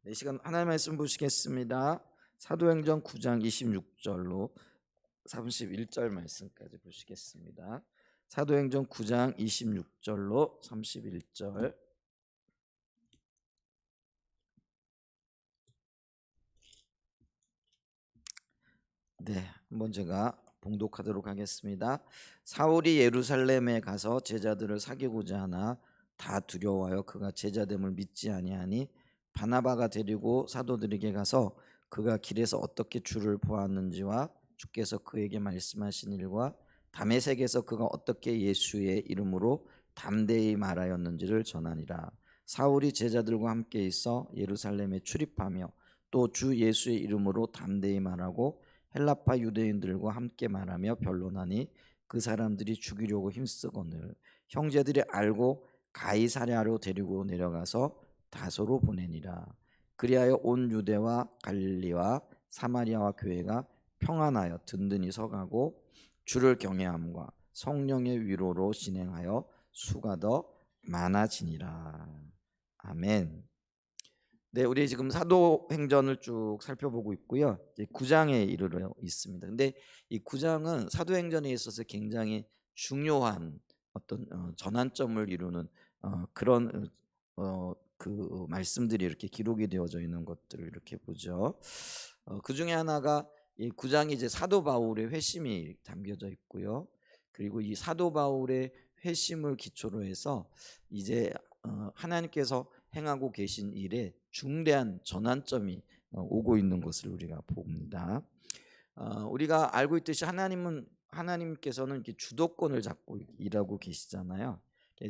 이 시간 하나님 말씀 보시겠습니다. 사도행전 9장 26절로 31절 말씀까지 보시겠습니다. 사도행전 9장 26절로 31절. 네, 한번 제가 봉독하도록 하겠습니다. 사울이 예루살렘에 가서 제자들을 사귀고자 하나 다 두려워하여 그가 제자됨을 믿지 아니하니 바나바가 데리고 사도들에게 가서 그가 길에서 어떻게 주를 보았는지와 주께서 그에게 말씀하신 일과 다메섹에서 그가 어떻게 예수의 이름으로 담대히 말하였는지를 전하니라. 사울이 제자들과 함께 있어 예루살렘에 출입하며 또 주 예수의 이름으로 담대히 말하고 헬라파 유대인들과 함께 말하며 변론하니 그 사람들이 죽이려고 힘쓰거늘 형제들이 알고 가이사랴로 데리고 내려가서 다소로 보내니라. 그리하여 온 유대와 갈릴리와 사마리아와 교회가 평안하여 든든히 서가고 주를 경외함과 성령의 위로로 진행하여 수가 더 많아지니라. 아멘. 네, 우리 지금 사도행전을 쭉 살펴보고 있고요. 이제 9장에 이르러 있습니다. 근데 이 9장은 사도행전에 있어서 굉장히 중요한 어떤 전환점을 이루는 그런 그 말씀들이 이렇게 기록이 되어져 있는 것들을 이렇게 보죠. 그 중에 하나가 이 9장이 이제 사도 바울의 회심이 담겨져 있고요. 그리고 이 사도 바울의 회심을 기초로 해서 이제 하나님께서 행하고 계신 일에 중대한 전환점이 오고 있는 것을 우리가 봅니다. 우리가 알고 있듯이 하나님께서는 이렇게 주도권을 잡고 일하고 계시잖아요.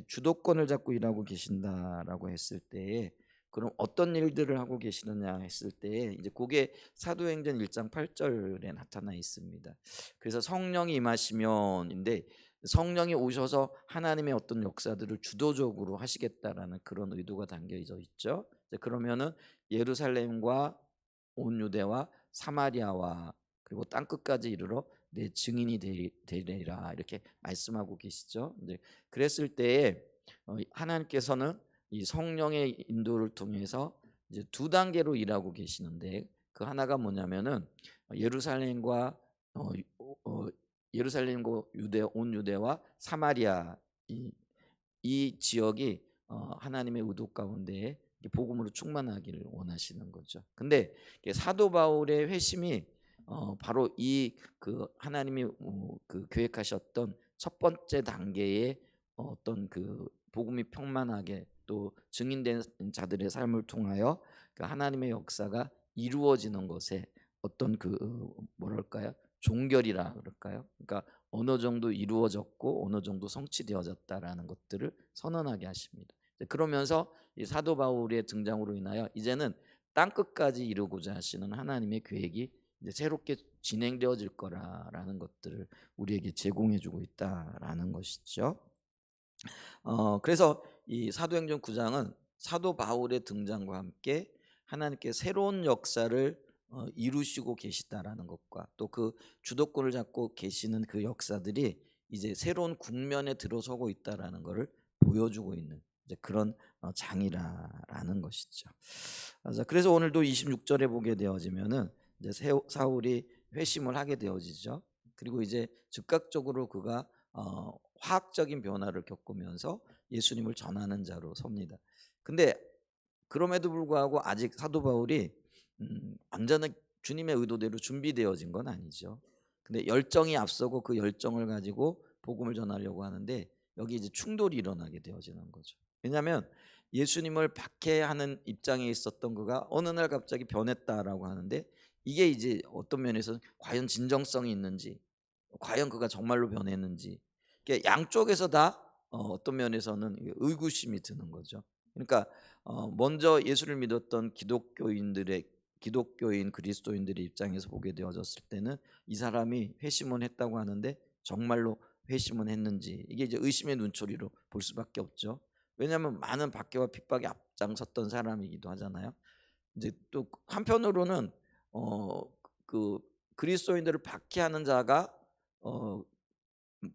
주도권을 잡고 일하고 계신다라고 했을 때에 그럼 어떤 일들을 하고 계시느냐 했을 때에 이제 그게 사도행전 1장 8절에 나타나 있습니다. 그래서 성령이 임하시면인데 성령이 오셔서 하나님의 어떤 역사들을 주도적으로 하시겠다라는 그런 의도가 담겨져 있죠. 그러면은 예루살렘과 온 유대와 사마리아와 그리고 땅 끝까지 이르러 내 증인이 되리라 이렇게 말씀하고 계시죠. 이제 그랬을 때에 하나님께서는 이 성령의 인도를 통해서 이제 두 단계로 일하고 계시는데 그 하나가 뭐냐면은 예루살렘과 어, 어, 예루살렘과 온 유대와 사마리아 이 지역이 하나님의 의도 가운데 복음으로 충만하기를 원하시는 거죠. 근데 사도 바울의 회심이 바로 이 그 하나님이 그 계획하셨던 첫 번째 단계의 어떤 그 복음이 평만하게 또 증인된 자들의 삶을 통하여 그 하나님의 역사가 이루어지는 것에 어떤 그 뭐랄까요? 종결이라 그럴까요? 그러니까 어느 정도 이루어졌고 어느 정도 성취되어졌다라는 것들을 선언하게 하십니다. 그러면서 이 사도 바울의 등장으로 인하여 이제는 땅 끝까지 이루고자 하시는 하나님의 계획이 이제 새롭게 진행되어질 거라라는 것들을 우리에게 제공해주고 있다라는 것이죠. 그래서 이 사도행전 9장은 사도 바울의 등장과 함께 하나님께 새로운 역사를 이루시고 계시다라는 것과 또 그 주도권을 잡고 계시는 그 역사들이 이제 새로운 국면에 들어서고 있다라는 것을 보여주고 있는 이제 그런 장이라는 것이죠. 그래서 오늘도 26절에 보게 되어지면은 이제 사울이 회심을 하게 되어지죠. 그리고 이제 즉각적으로 그가 화학적인 변화를 겪으면서 예수님을 전하는 자로 섭니다. 근데 그럼에도 불구하고 아직 사도 바울이 완전히 주님의 의도대로 준비되어진 건 아니죠. 근데 열정이 앞서고 그 열정을 가지고 복음을 전하려고 하는데 여기 이제 충돌이 일어나게 되어지는 거죠. 왜냐하면 예수님을 박해하는 입장에 있었던 그가 어느 날 갑자기 변했다라고 하는데 이게 이제 어떤 면에서는 과연 진정성이 있는지, 과연 그가 정말로 변했는지, 양쪽에서 다 어떤 면에서는 의구심이 드는 거죠. 그러니까 먼저 예수를 믿었던 기독교인 그리스도인들의 입장에서 보게 되어졌을 때는 이 사람이 회심은 했다고 하는데 정말로 회심은 했는지 이게 이제 의심의 눈초리로 볼 수밖에 없죠. 왜냐하면 많은 박해와 핍박에 앞장섰던 사람이기도 하잖아요. 이제 또 한편으로는 어, 그 그리스도인들을 박해하는 자가 어,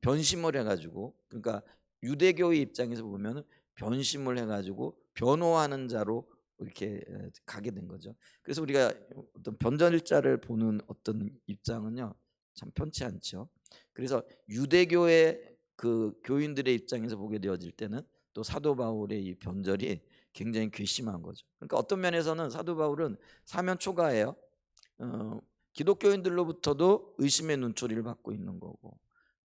변심을 해가지고 그러니까 유대교의 입장에서 보면은 변심을 해가지고 변호하는 자로 이렇게 가게 된 거죠. 그래서 우리가 어떤 변절자를 보는 어떤 입장은요, 참 편치 않죠. 그래서 유대교의 그 교인들의 입장에서 보게 되어질 때는 또 사도 바울의 이 변절이 굉장히 괘씸한 거죠. 그러니까 어떤 면에서는 사도 바울은 사면 초가예요. 어, 기독교인들로부터도 의심의 눈초리를 받고 있는 거고,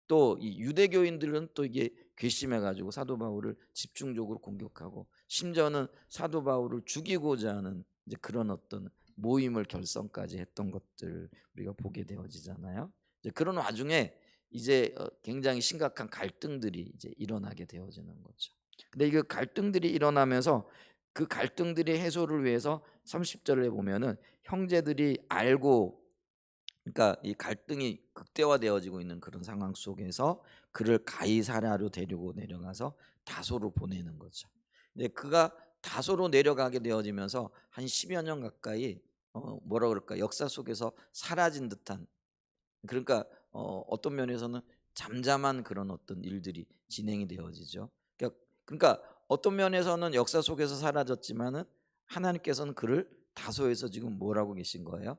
또 이 유대교인들은 또 이게 괘씸해 가지고 사도 바울을 집중적으로 공격하고, 심지어는 사도 바울을 죽이고자 하는 이제 그런 어떤 모임을 결성까지 했던 것들 우리가 보게 되어지잖아요. 이제 그런 와중에 이제 굉장히 심각한 갈등들이 이제 일어나게 되어지는 거죠. 근데 이 갈등들이 일어나면서 그 갈등들의 해소를 위해서 30절에 보면은 형제들이 알고, 그러니까 이 갈등이 극대화되어지고 있는 그런 상황 속에서 그를 가이사랴로 데리고 내려가서 다소로 보내는 거죠. 근데 그가 다소로 내려가게 되어지면서 한 10여 년 가까이 뭐라 그럴까, 역사 속에서 사라진 듯한, 그러니까 어떤 면에서는 잠잠한 그런 어떤 일들이 진행이 되어지죠. 그러니까 어떤 면에서는 역사 속에서 사라졌지만은 하나님께서는 그를 다소에서 지금 뭐라고 계신 거예요?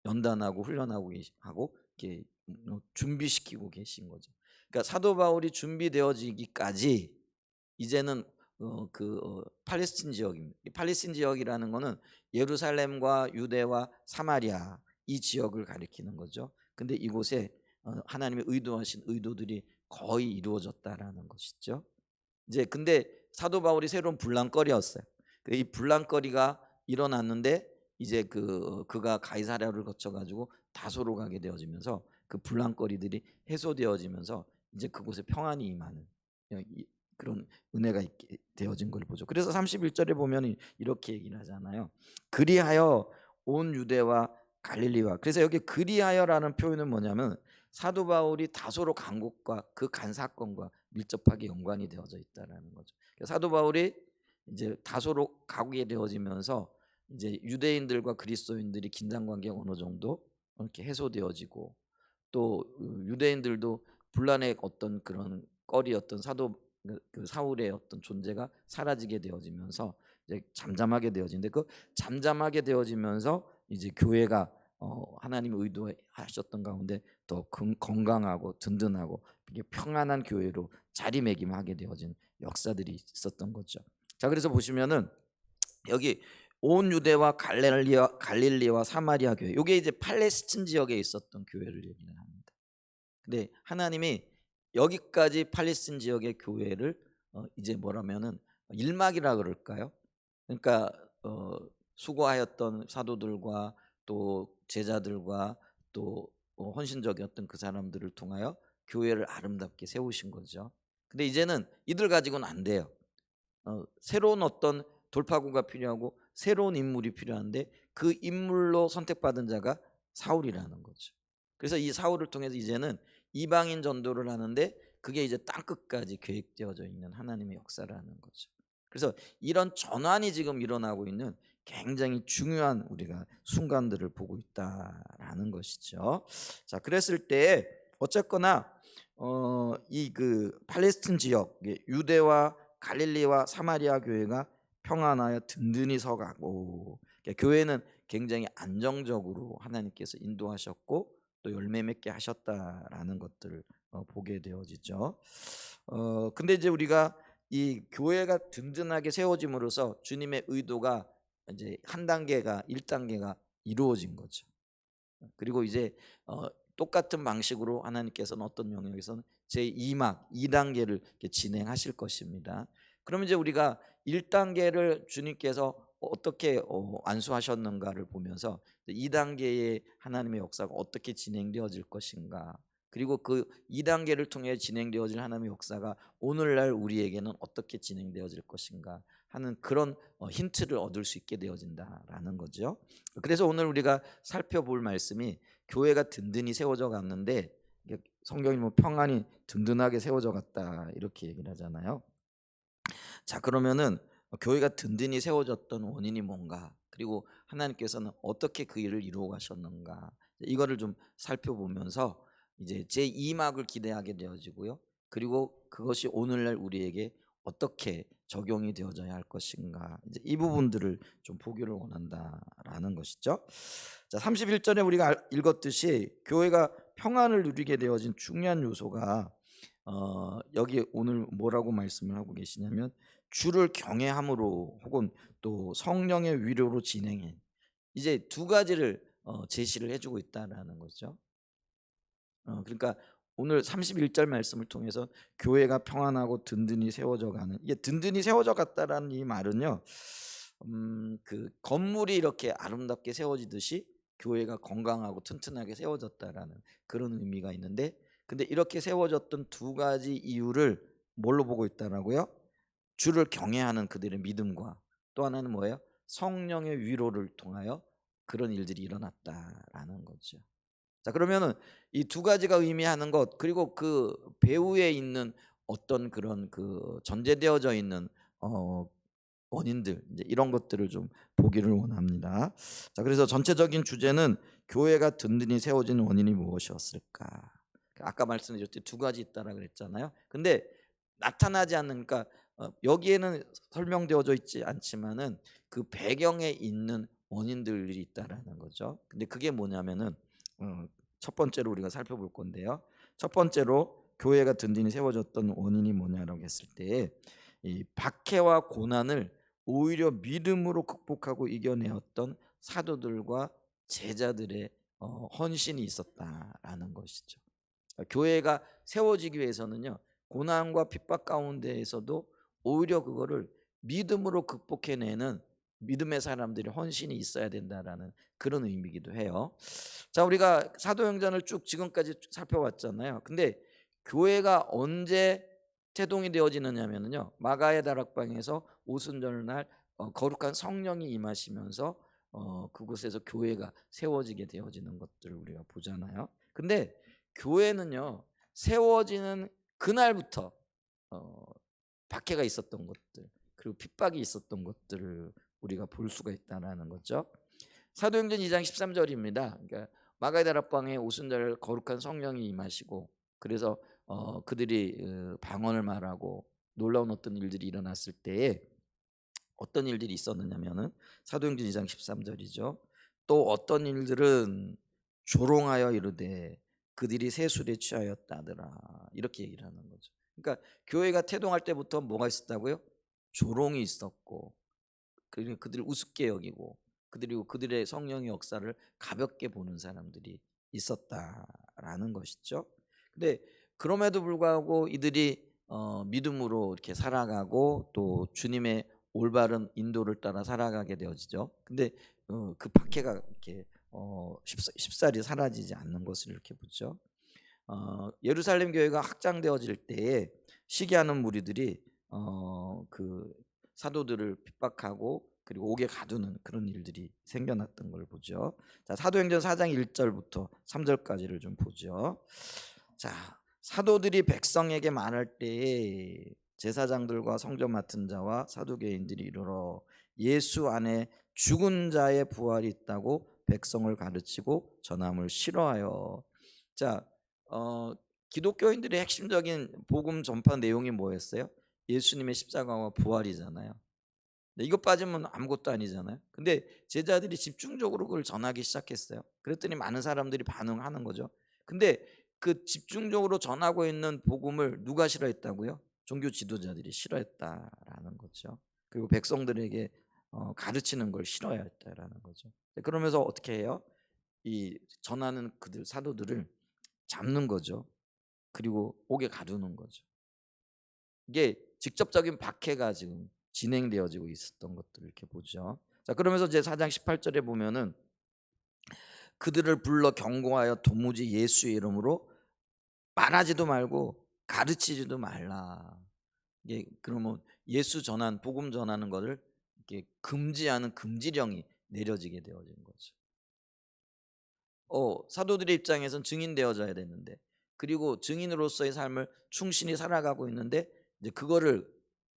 연단하고 훈련하고 하고 이렇게 준비시키고 계신 거죠. 그러니까 사도 바울이 준비되어지기까지 이제는 팔레스틴 지역입니다. 이 팔레스틴 지역이라는 거는 예루살렘과 유대와 사마리아 이 지역을 가리키는 거죠. 근데 이곳에 하나님의 의도하신 의도들이 거의 이루어졌다라는 것이죠. 이제 근데 사도 바울이 새로운 분란거리였어요. 이 분란거리가 일어났는데 이제 그가 가이사랴를 거쳐 가지고 다소로 가게 되어지면서 그 분란거리들이 해소되어지면서 이제 그곳에 평안이 임하는 그런 은혜가 있게 되어진 걸 보죠. 그래서 31절에 보면 이렇게 얘기를 하잖아요. 그리하여 온 유대와 갈릴리와, 그래서 여기 그리하여라는 표현은 뭐냐면 사도 바울이 다소로 간 곳과 그 간 사건과 밀접하게 연관이 되어져 있다라는 거죠. 사도 바울이 이제 다소로 가게 되어지면서 이제 유대인들과 그리스도인들이 긴장 관계가 어느 정도 이렇게 해소되어지고, 또 유대인들도 분란의 어떤 그런 꺼리였던 그 사울의 어떤 존재가 사라지게 되어지면서 이제 잠잠하게 되어지는데, 그 잠잠하게 되어지면서 이제 교회가 하나님의 의도하셨던 가운데 더 건강하고 든든하고 이게 평안한 교회로 자리매김하게 되어진 역사들이 있었던 거죠. 자, 그래서 보시면은 여기 온 유대와 갈릴리와 사마리아 교회, 이게 이제 팔레스틴 지역에 있었던 교회를 얘기를 합니다. 근데 하나님이 여기까지 팔레스틴 지역의 교회를 이제 뭐라면은 일막이라 그럴까요? 그러니까 수고하였던 사도들과 또 제자들과 또 헌신적이었던 그 사람들을 통하여 교회를 아름답게 세우신 거죠. 근데 이제는 이들 가지고는 안 돼요. 새로운 어떤 돌파구가 필요하고 새로운 인물이 필요한데 그 인물로 선택받은 자가 사울이라는 거죠. 그래서 이 사울을 통해서 이제는 이방인 전도를 하는데 그게 이제 땅 끝까지 계획되어져 있는 하나님의 역사라는 거죠. 그래서 이런 전환이 지금 일어나고 있는 굉장히 중요한 우리가 순간들을 보고 있다라는 것이죠. 자, 그랬을 때 어쨌거나 이 팔레스틴 지역, 유대와 갈릴리와 사마리아 교회가 평안하여 든든히 서가고, 그러니까 교회는 굉장히 안정적으로 하나님께서 인도하셨고 또 열매 맺게 하셨다라는 것들을 보게 되어지죠. 근데 이제 우리가 이 교회가 든든하게 세워짐으로써 주님의 의도가 이제 한 단계가 1단계가 이루어진 거죠. 그리고 이제 똑같은 방식으로 하나님께서는 어떤 영역에서는 제2막 2단계를 진행하실 것입니다. 그러면 이제 우리가 1단계를 주님께서 어떻게 안수하셨는가를 보면서 2단계의 하나님의 역사가 어떻게 진행되어질 것인가, 그리고 그 2단계를 통해 진행되어질 하나님의 역사가 오늘날 우리에게는 어떻게 진행되어질 것인가 하는 그런 힌트를 얻을 수 있게 되어진다라는 거죠. 그래서 오늘 우리가 살펴볼 말씀이 교회가 든든히 세워져 갔는데, 성경이 뭐 평안이 든든하게 세워져 갔다 이렇게 얘기를 하잖아요. 자, 그러면은 교회가 든든히 세워졌던 원인이 뭔가, 그리고 하나님께서는 어떻게 그 일을 이루어 가셨는가, 이거를 좀 살펴보면서 이제 제2막을 기대하게 되어지고요. 그리고 그것이 오늘날 우리에게 어떻게 적용이 되어져야 할 것인가, 이제 이 부분들을 좀 보기를 원한다라는 것이죠. 자, 31절에 우리가 읽었듯이 교회가 평안을 누리게 되어진 중요한 요소가 여기 오늘 뭐라고 말씀을 하고 계시냐면 주를 경외함으로 혹은 또 성령의 위로로 진행해, 이제 두 가지를 제시를 해주고 있다라는 거죠. 그러니까 오늘 31절 말씀을 통해서 교회가 평안하고 든든히 세워져 가는, 이게 든든히 세워져 갔다라는 이 말은요, 그 건물이 이렇게 아름답게 세워지듯이 교회가 건강하고 튼튼하게 세워졌다라는 그런 의미가 있는데, 근데 이렇게 세워졌던 두 가지 이유를 뭘로 보고 있다라고요? 주를 경외하는 그들의 믿음과 또 하나는 뭐예요? 성령의 위로를 통하여 그런 일들이 일어났다라는 거죠. 자, 그러면은 이 두 가지가 의미하는 것, 그리고 그 배후에 있는 어떤 그런 그 전제되어져 있는 원인들, 이제 이런 것들을 좀 보기를 원합니다. 자, 그래서 전체적인 주제는 교회가 든든히 세워진 원인이 무엇이었을까? 아까 말씀드렸듯이 두 가지 있다라 그랬잖아요. 근데 나타나지 않는, 그러니까 여기에는 설명되어져 있지 않지만은 그 배경에 있는 원인들이 있다라는 거죠. 근데 그게 뭐냐면은 첫 번째로 우리가 살펴볼 건데요. 첫 번째로 교회가 든든히 세워졌던 원인이 뭐냐라고 했을 때, 이 박해와 고난을 오히려 믿음으로 극복하고 이겨내었던 사도들과 제자들의 헌신이 있었다라는 것이죠. 교회가 세워지기 위해서는요, 고난과 핍박 가운데에서도 오히려 그거를 믿음으로 극복해내는 믿음의 사람들이 헌신이 있어야 된다라는 그런 의미이기도 해요. 자, 우리가 사도행전을 쭉 지금까지 살펴봤잖아요. 근데 교회가 언제 태동이 되어지느냐면요, 마가의 다락방에서 오순절날 거룩한 성령이 임하시면서 그곳에서 교회가 세워지게 되어지는 것들을 우리가 보잖아요. 근데 교회는요, 세워지는 그날부터 어, 박해가 있었던 것들, 그리고 핍박이 있었던 것들을 우리가 볼 수가 있다는 거죠. 사도행전 2장 13절입니다. 그러니까 마가의 다락방에 오순절 거룩한 성령이 임하시고, 그래서 그들이 방언을 말하고 놀라운 어떤 일들이 일어났을 때에 어떤 일들이 있었느냐면은 사도행전 2장 13절이죠. 또 어떤 일들은 조롱하여 이르되 그들이 세술에 취하였다더라, 이렇게 얘기를 하는 거죠. 그러니까 교회가 태동할 때부터 뭐가 있었다고요? 조롱이 있었고, 그리고 그들을 우습게 여기고, 그리고 그들의 성령의 역사를 가볍게 보는 사람들이 있었다라는 것이죠. 근데 그럼에도 불구하고 이들이 믿음으로 이렇게 살아가고 또 주님의 올바른 인도를 따라 살아가게 되어지죠. 근데 그 박해가 이렇게 쉽사리 사라지지 않는 것을 이렇게 보죠. 예루살렘 교회가 확장되어질 때에 시기하는 무리들이 그 사도들을 핍박하고 그리고 옥에 가두는 그런 일들이 생겨났던 걸 보죠. 자, 사도행전 4장 1절부터 3절까지를 좀 보죠. 자, 사도들이 백성에게 말할 때에 제사장들과 성전 맡은 자와 사두개인들이 이르러 예수 안에 죽은 자의 부활이 있다고 백성을 가르치고 전함을 싫어하여. 자, 기독교인들의 핵심적인 복음 전파 내용이 뭐였어요? 예수님의 십자가와 부활이잖아요. 이것 빠지면 아무것도 아니잖아요. 근데 제자들이 집중적으로 그걸 전하기 시작했어요. 그랬더니 많은 사람들이 반응하는 거죠. 근데 그 집중적으로 전하고 있는 복음을 누가 싫어했다고요? 종교 지도자들이 싫어했다라는 거죠. 그리고 백성들에게 가르치는 걸 싫어했다라는 거죠. 그러면서 어떻게 해요? 이 전하는 그들 사도들을 잡는 거죠. 그리고 옥에 가두는 거죠. 이게 직접적인 박해가 지금 진행되어지고 있었던 것들을 이렇게 보죠. 자, 그러면서 제 4장 18절에 보면은 그들을 불러 경고하여 도무지 예수의 이름으로 말하지도 말고 가르치지도 말라. 이게 그러면 예수 전한 복음 전하는 것을 이렇게 금지하는 금지령이 내려지게 되어진 거죠. 사도들의 입장에선 증인 되어져야 되는데, 그리고 증인으로서의 삶을 충실히 살아가고 있는데 이제 그거를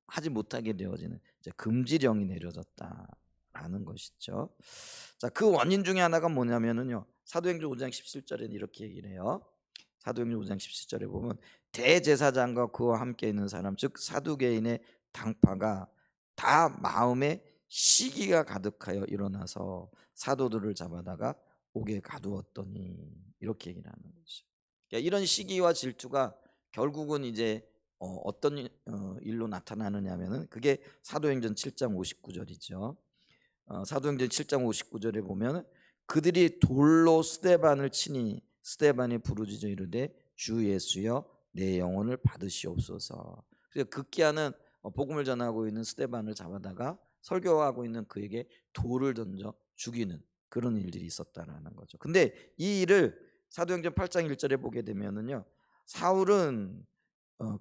하지 못하게 되어지는 이제 금지령이 내려졌다라는 것이죠. 자, 그 원인 중에 하나가 뭐냐면은요, 사도행전 5장 17절에 이렇게 얘기를 해요. 사도행전 5장 17절에 보면 대제사장과 그와 함께 있는 사람 즉 사두개인의 당파가 다 마음에 시기가 가득하여 일어나서 사도들을 잡아다가 옥에 가두었더니 이렇게 얘기를 하는 거죠. 그러니까 이런 시기와 질투가 결국은 이제 어떤 일로 나타나느냐면은 그게 사도행전 7장 59절이죠. 사도행전 7장 59절에 보면 그들이 돌로 스데반을 치니 스데반이 부르짖어 이르되 주 예수여 내 영혼을 받으시옵소서. 그래서 극기하는 복음을 전하고 있는 스데반을 잡아다가 설교하고 있는 그에게 돌을 던져 죽이는 그런 일들이 있었다라는 거죠. 근데 이 일을 사도행전 8장 1절에 보게 되면은요, 사울은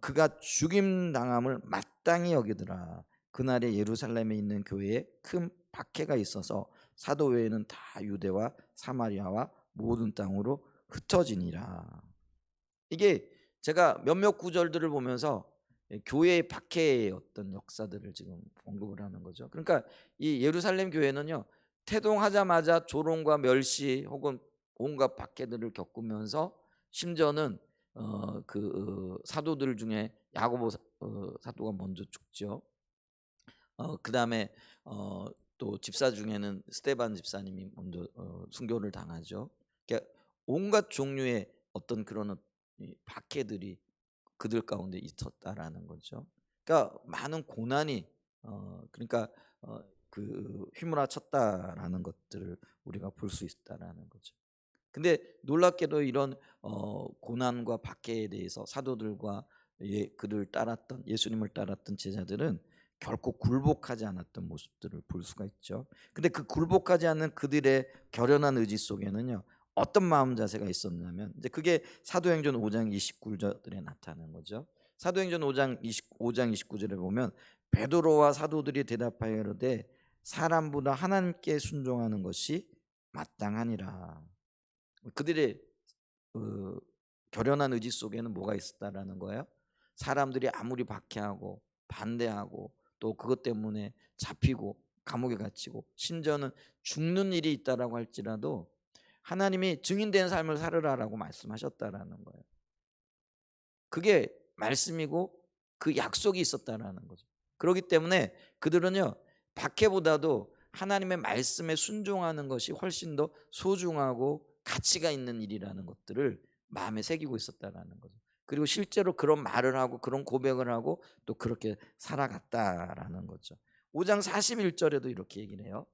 그가 죽임 당함을 마땅히 여기더라. 그날에 예루살렘에 있는 교회에 큰 박해가 있어서 사도 외에는 다 유대와 사마리아와 모든 땅으로 흩어지니라. 이게 제가 몇몇 구절들을 보면서 교회의 박해의 어떤 역사들을 지금 언급을 하는 거죠. 그러니까 이 예루살렘 교회는요, 태동하자마자 조롱과 멸시 혹은 온갖 박해들을 겪으면서 심지어는 사도들 중에 야고보 사도가 먼저 죽죠. 그다음에 또 집사 중에는 스데반 집사님이 먼저 순교를 당하죠. 그러니까 온갖 종류의 어떤 그런 이 박해들이 그들 가운데 있었다라는 거죠. 그러니까 많은 고난이 그러니까 휘몰아쳤다라는 것들을 우리가 볼 수 있다라는 거죠. 근데 놀랍게도 이런 고난과 박해에 대해서 사도들과 그를 따랐던 예수님을 따랐던 제자들은 결코 굴복하지 않았던 모습들을 볼 수가 있죠. 근데 그 굴복하지 않는 그들의 결연한 의지 속에는요, 어떤 마음 자세가 있었냐면 이제 그게 사도행전 5장 29절에 나타나는 거죠. 사도행전 5장 29절에 보면 베드로와 사도들이 대답하여 이르되 사람보다 하나님께 순종하는 것이 마땅하니라. 그들의 그 결연한 의지 속에는 뭐가 있었다라는 거예요? 사람들이 아무리 박해하고 반대하고 또 그것 때문에 잡히고 감옥에 갇히고 심지어는 죽는 일이 있다라고 할지라도 하나님이 증인된 삶을 살으라라고 말씀하셨다라는 거예요. 그게 말씀이고 그 약속이 있었다라는 거죠. 그렇기 때문에 그들은요, 박해보다도 하나님의 말씀에 순종하는 것이 훨씬 더 소중하고 가치가 있는 일이라는 것들을 마음에 새기고 있었다라는 거죠. 그리고 실제로 그런 말을 하고 그런 고백을 하고 또 그렇게 살아갔다라는 거죠. 5장 41절에도 이렇게 얘기를 해요.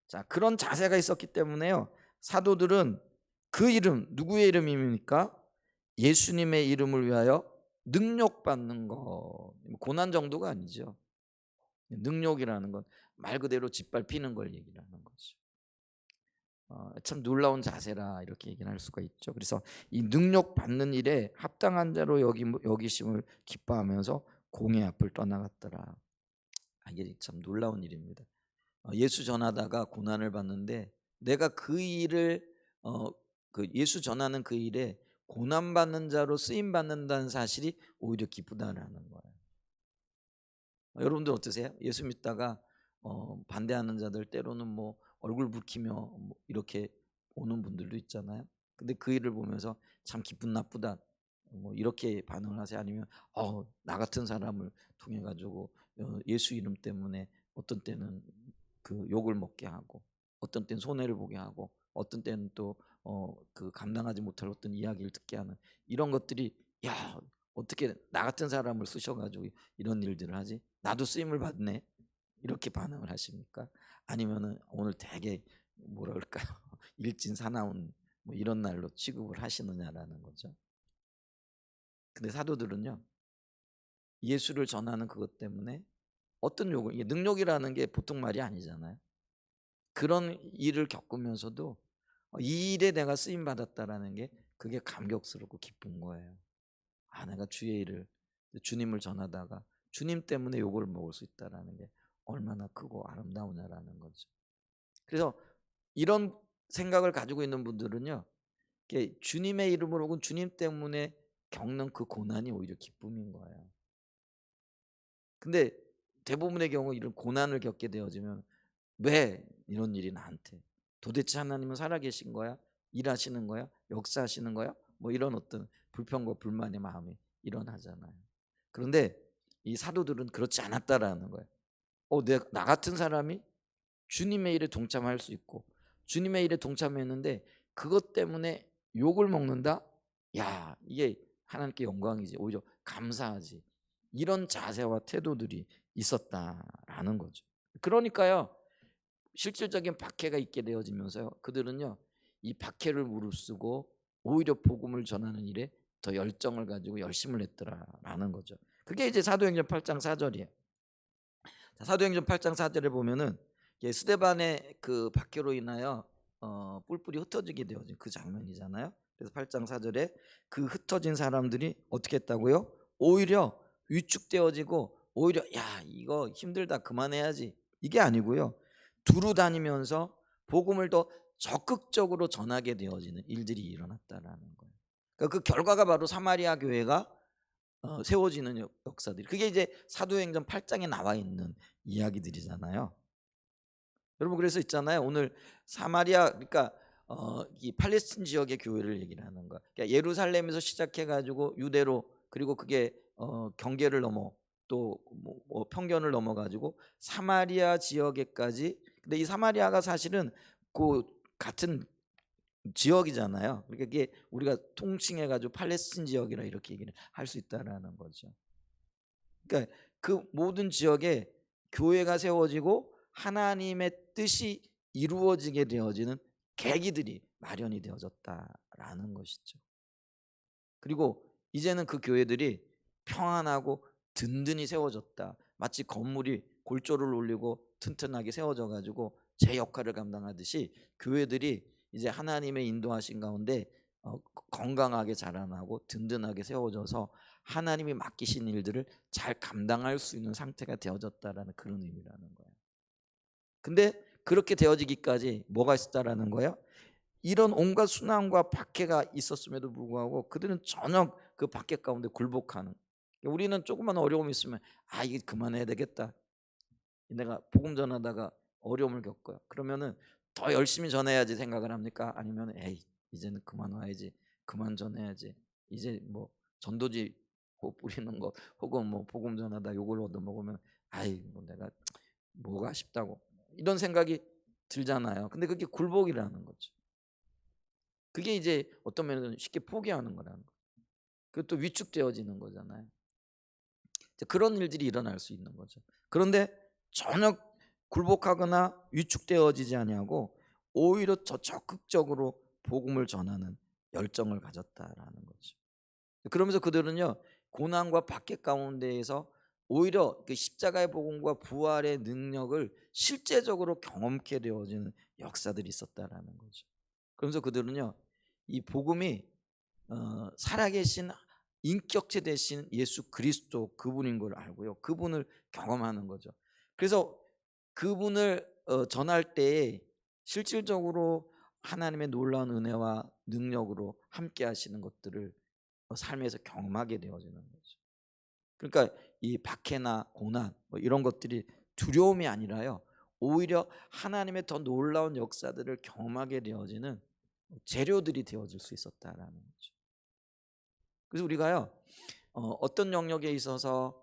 자, 그런 자세가 있었기 때문에요, 사도들은 그 이름, 누구의 이름입니까? 예수님의 이름을 위하여 능력받는 것. 고난 정도가 아니죠. 능력이라는 건 말 그대로 짓밟히는 걸 얘기를 하는 거죠. 참 놀라운 자세라 이렇게 얘기를 할 수가 있죠. 그래서 이 능력 받는 일에 합당한 자로 여기심을 기뻐하면서 공의 앞을 떠나갔더라. 이게 참 놀라운 일입니다. 예수 전하다가 고난을 받는데 내가 그 일을 예수 전하는 그 일에 고난 받는 자로 쓰임 받는다는 사실이 오히려 기쁘다라는 거예요. 여러분들 어떠세요? 예수 믿다가 반대하는 자들 때로는 뭐 얼굴 붉히며 뭐 이렇게 오는 분들도 있잖아요. 근데 그 일을 보면서 참 기분 나쁘다 뭐 이렇게 반응을 하세요? 아니면 나 같은 사람을 통해 가지고 예수 이름 때문에 어떤 때는 그 욕을 먹게 하고 어떤 때는 손해를 보게 하고 어떤 때는 또 감당하지 못할 어떤 이야기를 듣게 하는 이런 것들이, 야, 어떻게 나 같은 사람을 쓰셔가지고 이런 일들을 하지? 나도 쓰임을 받네. 이렇게 반응을 하십니까? 아니면은 오늘 되게 뭐랄까요? 일진 사나운 뭐 이런 날로 취급을 하시느냐라는 거죠. 근데 사도들은요, 예수를 전하는 그것 때문에 어떤 욕을, 이게 능력이라는 게 보통 말이 아니잖아요. 그런 일을 겪으면서도 이 일에 내가 쓰임 받았다라는 게 그게 감격스럽고 기쁜 거예요. 내가 주의 일을 주님을 전하다가 주님 때문에 욕을 먹을 수 있다라는 게 얼마나 크고 아름다우냐라는 거죠. 그래서 이런 생각을 가지고 있는 분들은요, 주님의 이름으로 혹은 주님 때문에 겪는 그 고난이 오히려 기쁨인 거예요. 근데 대부분의 경우 이런 고난을 겪게 되어지면 왜 이런 일이 나한테? 도대체 하나님은 살아계신 거야? 일하시는 거야? 역사하시는 거야? 뭐 이런 어떤 불평과 불만의 마음이 일어나잖아요. 그런데 이 사도들은 그렇지 않았다라는 거예요. 나 같은 사람이 주님의 일에 동참할 수 있고 주님의 일에 동참했는데 그것 때문에 욕을 먹는다? 야, 이게 하나님께 영광이지. 오히려 감사하지. 이런 자세와 태도들이 있었다라는 거죠. 그러니까요, 실질적인 박해가 있게 되어지면서요, 그들은요 이 박해를 무릅쓰고 오히려 복음을 전하는 일에 더 열정을 가지고 열심을 했더라라는 거죠. 그게 이제 사도행전 8장 4절이에요. 사도행전 8장 4절에 보면은 스데반의 그 박해로 인하여 뿔뿔이 흩어지게 되어진 그 장면이잖아요. 그래서 8장 4절에 그 흩어진 사람들이 어떻게 했다고요? 오히려 위축되어지고 오히려 야, 이거 힘들다, 그만해야지, 이게 아니고요, 두루 다니면서 복음을 더 적극적으로 전하게 되어지는 일들이 일어났다라는 거예요. 그러니까 그 결과가 바로 사마리아 교회가 세워지는 역사들이, 그게 이제 사도행전 8장에 나와 있는 이야기들이잖아요. 여러분, 그래서 있잖아요, 오늘 사마리아, 그러니까 이 팔레스틴 지역의 교회를 얘기를 하는 거야. 그러니까 예루살렘에서 시작해 가지고 유대로, 그리고 그게 경계를 넘어 또뭐 편견을 넘어 가지고 사마리아 지역에까지. 근데 이 사마리아가 사실은 그 같은 지역이잖아요. 그러니까 이게 우리가 통칭해 가지고 팔레스틴 지역이라 이렇게 얘기를 할 수 있다라는 거죠. 그러니까 그 모든 지역에 교회가 세워지고 하나님의 뜻이 이루어지게 되어지는 계기들이 마련이 되어졌다라는 것이죠. 그리고 이제는 그 교회들이 평안하고 든든히 세워졌다. 마치 건물이 골조를 올리고 튼튼하게 세워져 가지고 제 역할을 감당하듯이 교회들이 이제 하나님의 인도하신 가운데 건강하게 자라나고 든든하게 세워져서 하나님이 맡기신 일들을 잘 감당할 수 있는 상태가 되어졌다라는 그런 의미라는 거예요. 근데 그렇게 되어지기까지 뭐가 있었다라는 거예요? 이런 온갖 순환과 박해가 있었음에도 불구하고 그들은 전혀 그 박해 가운데 굴복하는. 우리는 조그만 어려움이 있으면 이게 그만해야 되겠다. 내가 복음 전하다가 어려움을 겪어요. 그러면은 더 열심히 전해야지 생각을 합니까? 아니면 에이, 이제는 그만 와야지, 그만 전해야지, 이제 뭐 전도지 뿌리는 거 혹은 뭐 복음 전하다 욕을 얻어 먹으면 뭐 내가 뭐가 아쉽다고 이런 생각이 들잖아요. 근데 그게 굴복이라는 거죠. 그게 이제 어떤 면에서는 쉽게 포기하는 거라는 거예요. 그것도 위축되어지는 거잖아요. 그런 일들이 일어날 수 있는 거죠. 그런데 전혀 굴복하거나 위축되어지지 아니하고 오히려 더 적극적으로 복음을 전하는 열정을 가졌다라는 거죠. 그러면서 그들은요, 고난과 박해 가운데에서 오히려 그 십자가의 복음과 부활의 능력을 실제적으로 경험케 되어지는 역사들이 있었다라는 거죠. 그러면서 그들은요, 이 복음이 살아계신 인격체 되신 예수 그리스도 그분인 걸 알고요, 그분을 경험하는 거죠. 그래서 그분을 전할 때에 실질적으로 하나님의 놀라운 은혜와 능력으로 함께 하시는 것들을 삶에서 경험하게 되어지는 거죠. 그러니까 이 박해나 고난 뭐 이런 것들이 두려움이 아니라요, 오히려 하나님의 더 놀라운 역사들을 경험하게 되어지는 재료들이 되어질 수 있었다라는 거죠. 그래서 우리가요, 어떤 영역에 있어서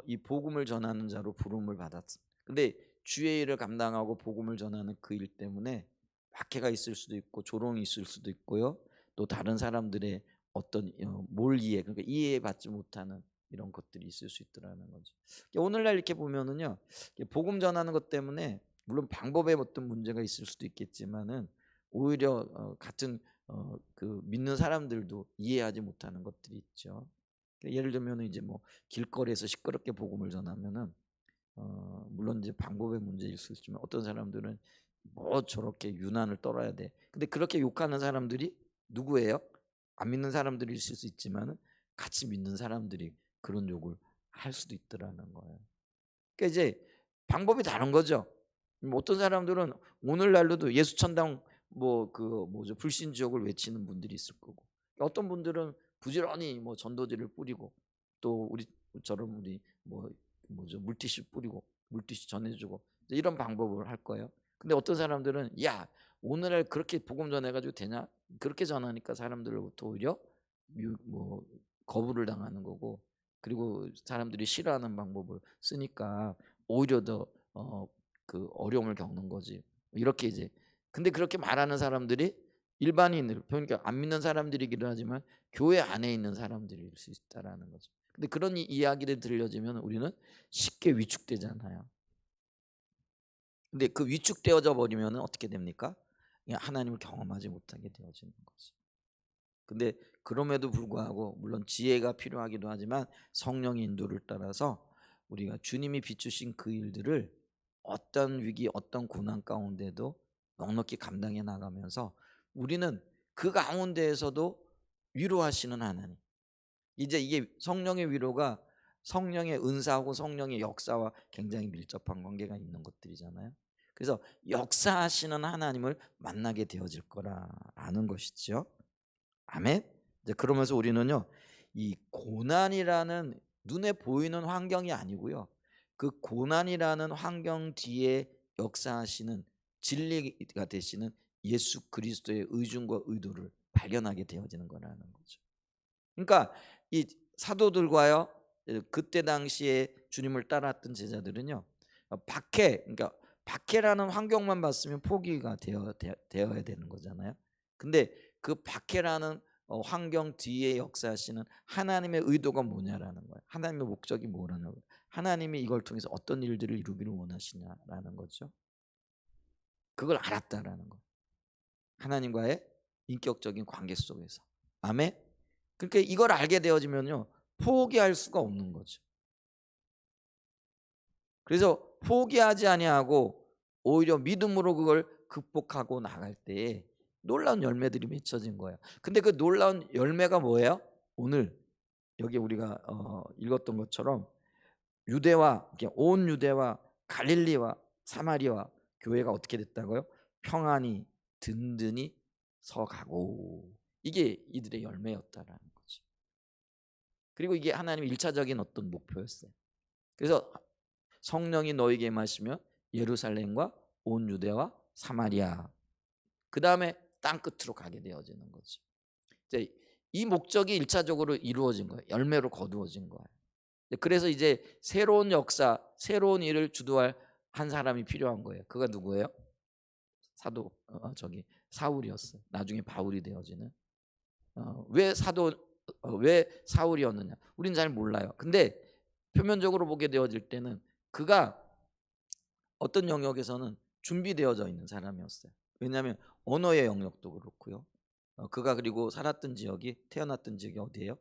이 복음을 전하는 자로 부름을 받았습니다. 근데 주의 일을 감당하고 복음을 전하는 그 일 때문에 박해가 있을 수도 있고 조롱이 있을 수도 있고요. 또 다른 사람들의 어떤 몰이해, 그러니까 이해받지 못하는 이런 것들이 있을 수 있더라는 거죠. 오늘날 이렇게 보면은요, 복음 전하는 것 때문에 물론 방법에 어떤 문제가 있을 수도 있겠지만은 오히려 같은 그 믿는 사람들도 이해하지 못하는 것들이 있죠. 예를 들면 이제 뭐 길거리에서 시끄럽게 복음을 전하면은 물론 이제 방법의 문제일 수 있지만 어떤 사람들은 뭐 저렇게 유난을 떨어야 돼. 근데 그렇게 욕하는 사람들이 누구예요? 안 믿는 사람들일 수 있지만은 같이 믿는 사람들이 그런 욕을 할 수도 있더라는 거예요. 그러니까 이제 방법이 다른 거죠. 어떤 사람들은 오늘날로도 예수천당 뭐 그 뭐죠, 불신지옥을 외치는 분들이 있을 거고, 어떤 분들은 부지런히 뭐 전도지를 뿌리고 또 우리처럼 우리 뭐 뭐죠, 물티슈 뿌리고 물티슈 전해주고 이런 방법을 할 거예요. 근데 어떤 사람들은 야, 오늘날 그렇게 복음 전해가지고 되냐? 그렇게 전하니까 사람들로부터 오히려 뭐 거부를 당하는 거고, 그리고 사람들이 싫어하는 방법을 쓰니까 오히려 더 그 어려움을 겪는 거지. 이렇게 이제 근데 그렇게 말하는 사람들이 일반인들 그러니까 안 믿는 사람들이기도 하지만 교회 안에 있는 사람들일 수 있다라는 거죠. 근데 그런 이야기를 들려주면 우리는 쉽게 위축되잖아요. 근데 그 위축되어져 버리면 어떻게 됩니까? 그냥 하나님을 경험하지 못하게 되어지는 거죠. 근데 그럼에도 불구하고 물론 지혜가 필요하기도 하지만 성령의 인도를 따라서 우리가 주님이 비추신 그 일들을 어떤 위기, 어떤 고난 가운데도 넉넉히 감당해 나가면서 우리는 그 가운데에서도 위로하시는 하나님. 이제 이게 성령의 위로가 성령의 은사하고 성령의 역사와 굉장히 밀접한 관계가 있는 것들이잖아요. 그래서 역사하시는 하나님을 만나게 되어질 거라는 것이죠. 아멘. 이제 그러면서 우리는요, 이 고난이라는 눈에 보이는 환경이 아니고요, 그 고난이라는 환경 뒤에 역사하시는 진리가 되시는 예수 그리스도의 의중과 의도를 발견하게 되어지는 거라는 거죠. 그러니까 이 사도들과요, 그때 당시에 주님을 따랐던 제자들은요, 그러니까 박해라는 환경만 봤으면 포기가 되어야 되는 거잖아요. 근데 그 박해라는 환경 뒤에 역사하시는 하나님의 의도가 뭐냐라는 거예요. 하나님의 목적이 뭐라는 거예요. 하나님이 이걸 통해서 어떤 일들을 이루기를 원하시냐라는 거죠. 그걸 알았다라는 거예요. 하나님과의 인격적인 관계 속에서. 아멘. 그러니까 이걸 알게 되어지면요, 포기할 수가 없는 거죠. 그래서 포기하지 아니하고 오히려 믿음으로 그걸 극복하고 나갈 때에 놀라운 열매들이 맺혀진 거예요. 근데 그 놀라운 열매가 뭐예요? 오늘 여기 우리가 읽었던 것처럼 유대와 온 유대와 갈릴리와 사마리아 교회가 어떻게 됐다고요? 평안히 든든히 서가고, 이게 이들의 열매였다라는 거죠. 그리고 이게 하나님의 일차적인 어떤 목표였어요. 그래서 성령이 너에게 임하시면 예루살렘과 온 유대와 사마리아, 그 다음에 땅 끝으로 가게 되어지는 거죠. 이제 이 목적이 일차적으로 이루어진 거예요. 열매로 거두어진 거예요. 그래서 이제 새로운 역사, 새로운 일을 주도할 한 사람이 필요한 거예요. 그가 누구예요? 사도 저기 사울이었어요. 나중에 바울이 되어지는. 왜 사울이었느냐? 우리는 잘 몰라요. 근데 표면적으로 보게 되어질 때는 그가 어떤 영역에서는 준비되어져 있는 사람이었어요. 왜냐하면 언어의 영역도 그렇고요. 그가 그리고 살았던 지역이 태어났던 지역이 어디예요?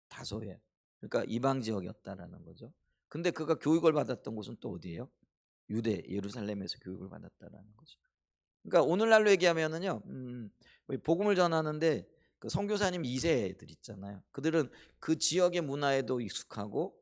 다소예요. 그러니까 이방 지역이었다라는 거죠. 근데 그가 교육을 받았던 곳은 또 어디예요? 유대 예루살렘에서 교육을 받았다라는 거죠. 그러니까 오늘날로 얘기하면은요, 복음을 전하는데 그 선교사님 2세들 있잖아요. 그들은 그 지역의 문화에도 익숙하고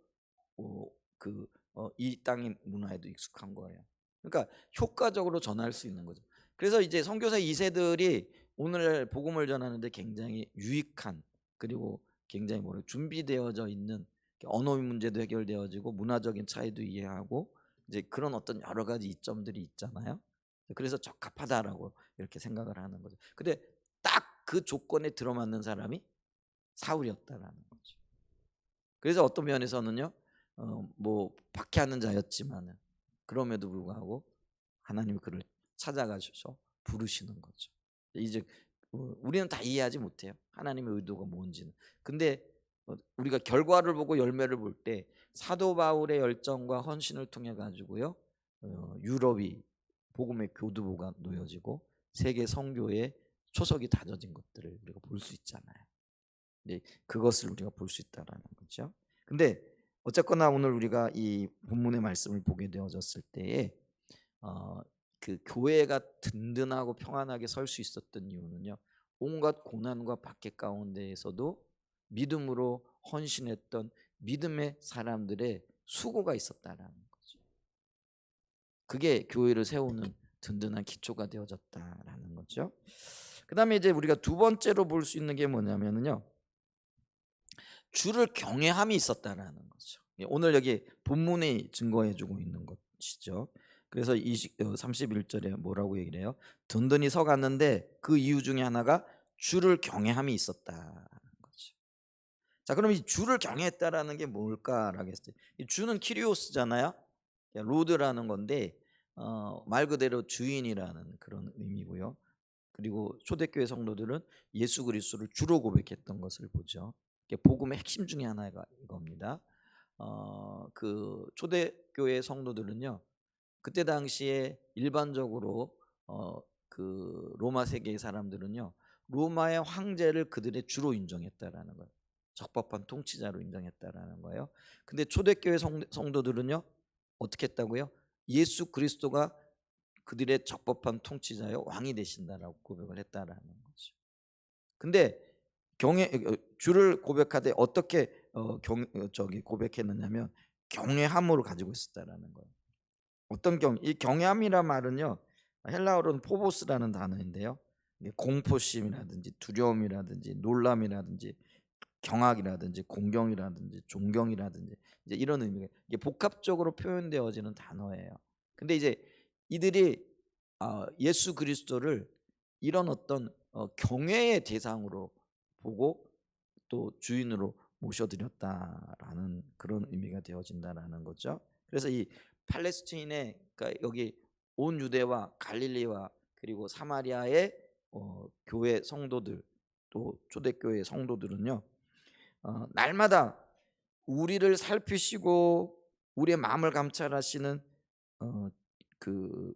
이 땅의 문화에도 익숙한 거예요. 그러니까 효과적으로 전할 수 있는 거죠. 그래서 이제 선교사 2세들이 오늘 복음을 전하는데 굉장히 유익한, 그리고 굉장히 준비되어져 있는, 언어 문제도 해결되어지고 문화적인 차이도 이해하고 이제 그런 어떤 여러 가지 이점들이 있잖아요. 그래서 적합하다라고 이렇게 생각을 하는 거죠. 근데 딱 그 조건에 들어맞는 사람이 사울이었다라는 거죠. 그래서 어떤 면에서는요, 박해하는 자였지만은 그럼에도 불구하고 하나님이 그를 찾아가셔서 부르시는 거죠. 이제 우리는 다 이해하지 못해요. 하나님의 의도가 뭔지는. 근데 우리가 결과를 보고 열매를 볼 때 사도 바울의 열정과 헌신을 통해 가지고요, 유럽이 복음의 교두보가 놓여지고 세계 선교의 초석이 다져진 것들을 우리가 볼 수 있잖아요. 네, 그것을 우리가 볼 수 있다라는 거죠. 근데 어쨌거나 오늘 우리가 이 본문의 말씀을 보게 되어졌을 때에 그 교회가 든든하고 평안하게 설 수 있었던 이유는요, 온갖 고난과 박해 가운데에서도 믿음으로 헌신했던 믿음의 사람들의 수고가 있었다라는 거죠. 그게 교회를 세우는 든든한 기초가 되어졌다라는 거죠. 그다음에 이제 우리가 두 번째로 볼 수 있는 게 뭐냐면요, 주를 경외함이 있었다라는 거죠. 오늘 여기 본문이 증거해주고 있는 것이죠. 그래서 31절에 뭐라고 얘기를 해요? 든든히 서갔는데 그 이유 중에 하나가 주를 경외함이 있었다는 거죠. 자, 그럼 이 주를 경외했다라는 게 뭘까라고 했어요. 이 주는 키리오스잖아요. 로드라는 건데 말 그대로 주인이라는 그런 의미고요. 그리고 초대교회 성도들은 예수 그리스도를 주로 고백했던 것을 보죠. 이게 복음의 핵심 중에 하나가 이겁니다. 그 초대교회 성도들은요, 그때 당시에 일반적으로 그 로마 세계의 사람들은요, 로마의 황제를 그들의 주로 인정했다라는 거예요. 적법한 통치자로 인정했다라는 거예요. 근데 초대교회 성도들은요, 어떻게 했다고요? 예수 그리스도가 그들의 적법한 통치자요 왕이 되신다라고 고백을 했다라는 거죠. 근데 주를 고백하되 어떻게 고백했느냐면 경외함으로 가지고 있었다라는 거예요. 어떤 이 경외함이란 말은요, 헬라어로는 포보스라는 단어인데요, 이게 공포심이라든지 두려움이라든지 놀람이라든지 경악이라든지 공경이라든지 존경이라든지 이제 이런 의미가 이게 복합적으로 표현되어지는 단어예요. 근데 이제 이들이 예수 그리스도를 이런 어떤 경외의 대상으로 보고 또 주인으로 모셔드렸다라는 그런 의미가 되어진다라는 거죠. 그래서 이 팔레스타인의, 그러니까 여기 온 유대와 갈릴리와 그리고 사마리아의 교회 성도들, 또 초대교회 성도들은요, 날마다 우리를 살피시고 우리의 마음을 감찰하시는 어, 그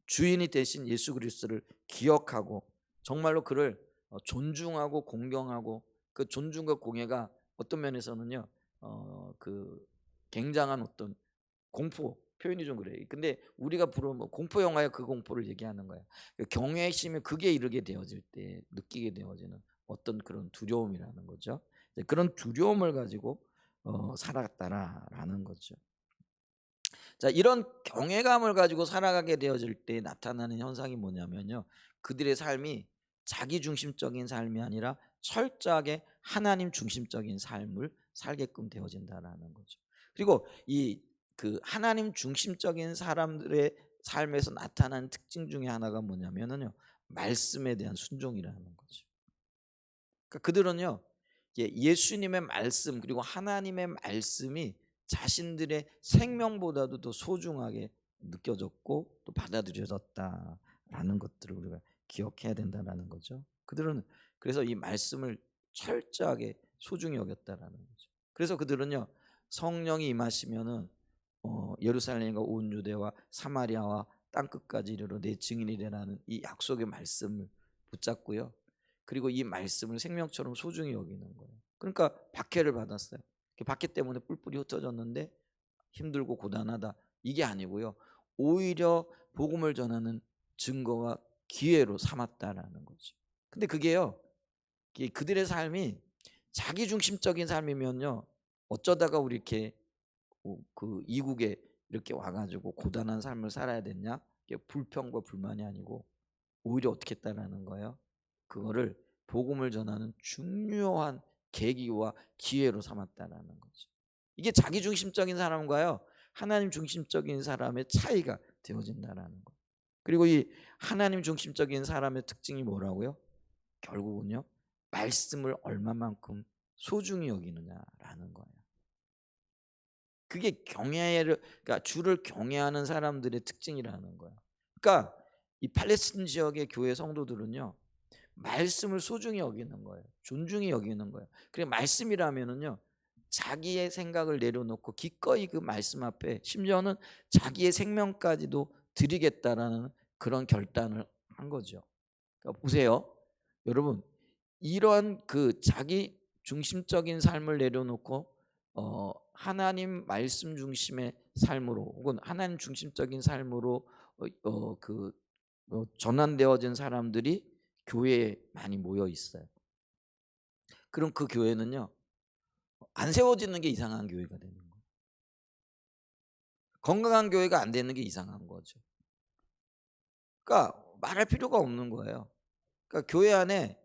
주인이 되신 예수 그리스도를 기억하고 정말로 그를 존중하고 공경하고, 그 존중과 공예가 어떤 면에서는요, 그 굉장한 어떤 공포 표현이 좀 그래요. 근데 우리가 부르는 뭐 공포 영화의 그 공포를 얘기하는 거예요. 그 경외심에 극에 이르게 되어질 때 느끼게 되어지는 어떤 그런 두려움이라는 거죠. 그런 두려움을 가지고 살아갔다라는 거죠. 자, 이런 경외감을 가지고 살아가게 되어질 때 나타나는 현상이 뭐냐면요, 그들의 삶이 자기 중심적인 삶이 아니라 철저하게 하나님 중심적인 삶을 살게끔 되어진다라는 거죠. 그리고 이 그 하나님 중심적인 사람들의 삶에서 나타나는 특징 중에 하나가 뭐냐면요, 말씀에 대한 순종이라는 거죠. 그러니까 그들은요, 예수님의 말씀 그리고 하나님의 말씀이 자신들의 생명보다도 더 소중하게 느껴졌고 또 받아들여졌다라는 것들을 우리가 기억해야 된다라는 거죠. 그들은 그래서 이 말씀을 철저하게 소중히 여겼다라는 거죠. 그래서 그들은요, 성령이 임하시면은 예루살렘과 온 유대와 사마리아와 땅 끝까지 이르러 내 증인이 되라는 이 약속의 말씀을 붙잡고요, 그리고 이 말씀을 생명처럼 소중히 여기는 거예요. 그러니까 박해를 받았어요. 박해 때문에 뿔뿔이 흩어졌는데 힘들고 고단하다, 이게 아니고요, 오히려 복음을 전하는 증거와 기회로 삼았다라는 거죠. 근데 그게요, 그들의 삶이 자기 중심적인 삶이면요, 어쩌다가 우리 이렇게 그 이국에 이렇게 와가지고 고단한 삶을 살아야 됐냐? 이게 불평과 불만이 아니고 오히려 어떻게 했다라는 거예요. 그거를 복음을 전하는 중요한 계기와 기회로 삼았다라는 거죠. 이게 자기 중심적인 사람과요, 하나님 중심적인 사람의 차이가 되어진다라는 거예요. 그리고 이 하나님 중심적인 사람의 특징이 뭐라고요? 결국은요, 말씀을 얼마만큼 소중히 여기느냐라는 거예요. 그게 그러니까 주를 경외하는 사람들의 특징이라는 거예요. 그러니까 이 팔레스틴 지역의 교회 성도들은요, 말씀을 소중히 여기는 거예요. 존중히 여기는 거예요. 그래, 말씀이라면은요, 자기의 생각을 내려놓고 기꺼이 그 말씀 앞에 심지어는 자기의 생명까지도 드리겠다라는 그런 결단을 한 거죠. 그러니까 보세요, 여러분, 이러한 그 자기 중심적인 삶을 내려놓고 하나님 말씀 중심의 삶으로 혹은 하나님 중심적인 삶으로 전환되어진 사람들이 교회에 많이 모여 있어요. 그럼 그 교회는요, 안 세워지는 게 이상한 교회가 되는 거예요. 건강한 교회가 안 되는 게 이상한 거죠. 그러니까 말할 필요가 없는 거예요. 그러니까 교회 안에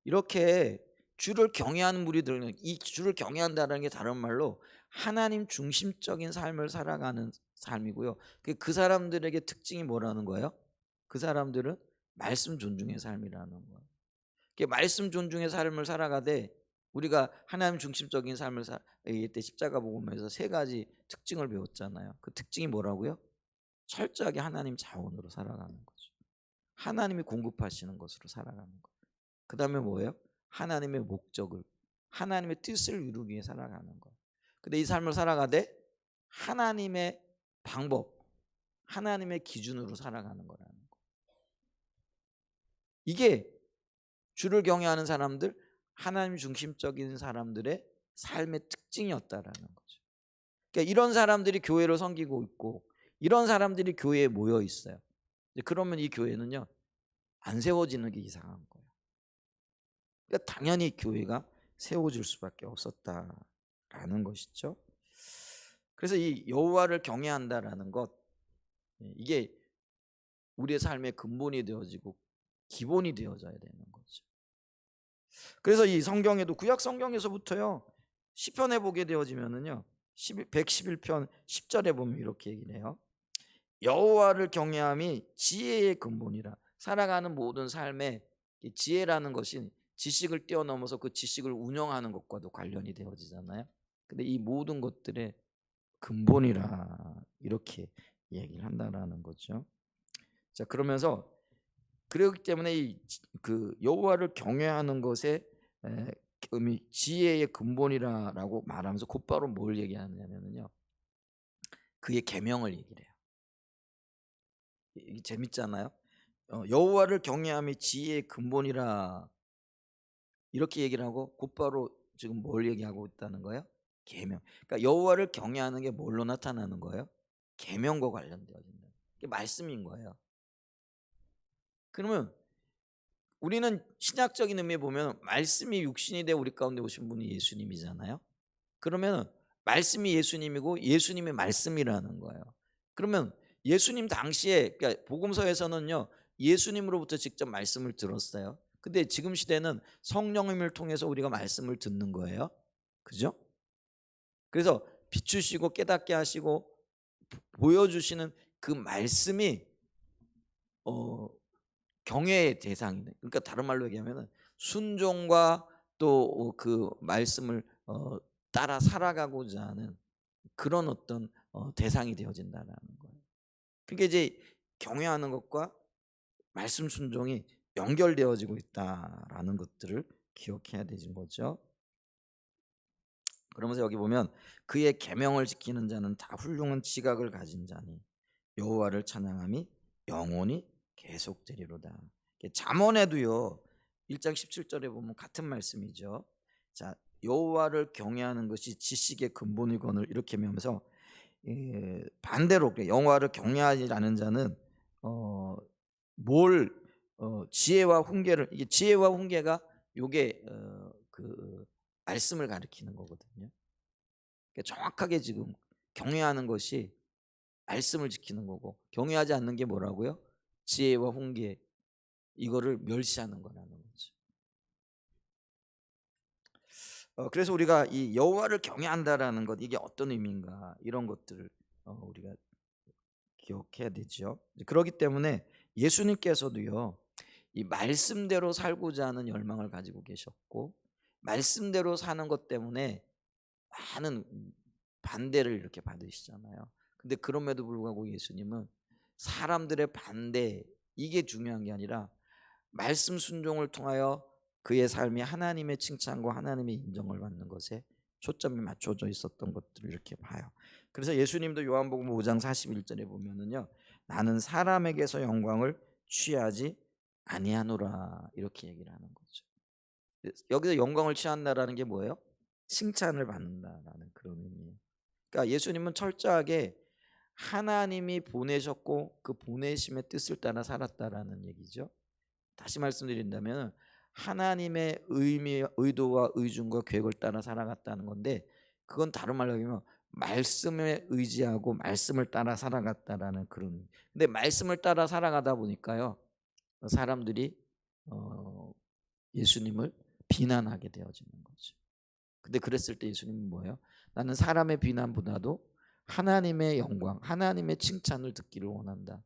이렇게 주를 경외하는 무리들은, 이 주를 경외한다는 게 다른 말로 하나님 중심적인 삶을 살아가는 삶이고요. 그 사람들에게 특징이 뭐라는 거예요? 그 사람들은 말씀 존중의 삶이라는 거예요. 말씀 존중의 삶을 살아가되 우리가 하나님 중심적인 삶을 얘기할 때 십자가 복음에서 세 가지 특징을 배웠잖아요. 그 특징이 뭐라고요? 철저하게 하나님 자원으로 살아가는 거죠. 하나님이 공급하시는 것으로 살아가는 거. 그다음에 뭐예요? 하나님의 목적을, 하나님의 뜻을 이루기 위해 살아가는 거. 근데 이 삶을 살아가되 하나님의 방법, 하나님의 기준으로 살아가는 거라는 거. 이게 주를 경외하는 사람들, 하나님 중심적인 사람들의 삶의 특징이었다라는 거죠. 그러니까 이런 사람들이 교회를 섬기고 있고 이런 사람들이 교회에 모여 있어요. 그러면 이 교회는요 안 세워지는 게 이상한 거예요. 그러니까 당연히 교회가 세워질 수밖에 없었다라는 것이죠. 그래서 이 여호와를 경외한다라는 것, 이게 우리의 삶의 근본이 되어지고 기본이 되어져야 되는 거죠. 그래서 이 성경에도 구약 성경에서부터요 시편에 보게 되어지면은요 111편 10절에 보면 이렇게 얘기를 해요. 여호와를 경외함이 지혜의 근본이라. 살아가는 모든 삶에 지혜라는 것이 지식을 뛰어넘어서 그 지식을 운영하는 것과도 관련이 되어지잖아요. 근데 이 모든 것들의 근본이라 이렇게 얘기를 한다라는 거죠. 자, 그러면서 그렇기 때문에 그 여호와를 경외하는 것에 지혜의 근본이라고 말하면서 곧바로 뭘 얘기하냐면요, 그의 계명을 얘기를 해요. 이게 재밌잖아요. 여호와를 경외함이 지혜의 근본이라 이렇게 얘기를 하고 곧바로 지금 뭘 얘기하고 있다는 거예요? 계명. 그러니까 여호와를 경외하는 게 뭘로 나타나는 거예요? 계명과 관련되어진다. 이게 말씀인 거예요. 그러면 우리는 신약적인 의미에 보면 말씀이 육신이 되어 우리 가운데 오신 분이 예수님이잖아요. 그러면 말씀이 예수님이고 예수님이 말씀이라는 거예요. 그러면 예수님 당시에, 그러니까 복음서에서는요 예수님으로부터 직접 말씀을 들었어요. 근데 지금 시대는 성령님을 통해서 우리가 말씀을 듣는 거예요. 그죠? 그래서 비추시고 깨닫게 하시고 보여주시는 그 말씀이 경외의 대상이네. 그러니까 다른 말로 얘기하면 순종과 또 그 말씀을 따라 살아가고자 하는 그런 어떤 대상이 되어진다는 거예요. 그러니까 이제 경외하는 것과 말씀 순종이 연결되어지고 있다라는 것들을 기억해야 되는 거죠. 그러면서 여기 보면 그의 계명을 지키는 자는 다 훌륭한 지각을 가진 자니 여호와를 찬양함이 영원히 계속되리로다. 잠언에도요 1장 17절에 보면 같은 말씀이죠. 자, 여호와를 경외하는 것이 지식의 근본이거늘 이렇게 하면서 반대로 여호와를 경외하지 않은 자는 뭘 지혜와 훈계를, 이게 지혜와 훈계가 요게 그 말씀을 가리키는 거거든요. 그러니까 정확하게 지금 경외하는 것이 말씀을 지키는 거고 경외하지 않는 게 뭐라고요? 지혜와 훈계, 이거를 멸시하는 거라는 거죠. 그래서 우리가 이 여호와를 경외한다라는 것, 이게 어떤 의미인가 이런 것들을 우리가 기억해야 되죠. 그렇기 때문에 예수님께서도요 이 말씀대로 살고자 하는 열망을 가지고 계셨고 말씀대로 사는 것 때문에 많은 반대를 이렇게 받으시잖아요. 근데 그럼에도 불구하고 예수님은 사람들의 반대, 이게 중요한 게 아니라 말씀 순종을 통하여 그의 삶이 하나님의 칭찬과 하나님의 인정을 받는 것에 초점이 맞춰져 있었던 것들을 이렇게 봐요. 그래서 예수님도 요한복음 5장 41절에 보면은요, 나는 사람에게서 영광을 취하지 아니하노라 이렇게 얘기를 하는 거죠. 여기서 영광을 취한다라는 게 뭐예요? 칭찬을 받는다라는 그런 의미예요. 그러니까 예수님은 철저하게 하나님이 보내셨고 그 보내심의 뜻을 따라 살았다라는 얘기죠. 다시 말씀드린다면 하나님의 의도와 의중과 계획을 따라 살아갔다는 건데, 그건 다른 말로 하면 말씀에 의지하고 말씀을 따라 살아갔다라는 그런. 근데 말씀을 따라 살아가다 보니까요 사람들이 예수님을 비난하게 되어지는 거죠. 근데 그랬을 때 예수님은 뭐예요? 나는 사람의 비난보다도 하나님의 영광, 하나님의 칭찬을 듣기를 원한다.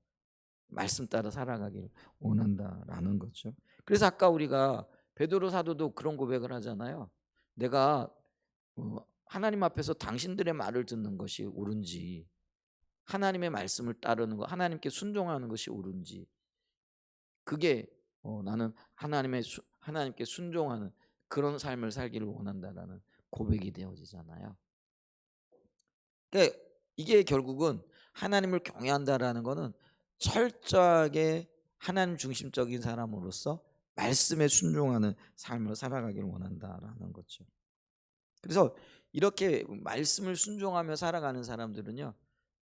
말씀 따라 살아가길 원한다라는 거죠. 그래서 아까 우리가 베드로 사도도 그런 고백을 하잖아요. 내가 하나님 앞에서 당신들의 말을 듣는 것이 옳은지, 하나님의 말씀을 따르는 것, 하나님께 순종하는 것이 옳은지, 그게 나는 하나님께 순종하는 그런 삶을 살기를 원한다라는 고백이 되어지잖아요. 그러니까 이게 결국은 하나님을 경외한다라는 거는 철저하게 하나님 중심적인 사람으로서 말씀에 순종하는 삶을 살아가기를 원한다라는 거죠. 그래서 이렇게 말씀을 순종하며 살아가는 사람들은요,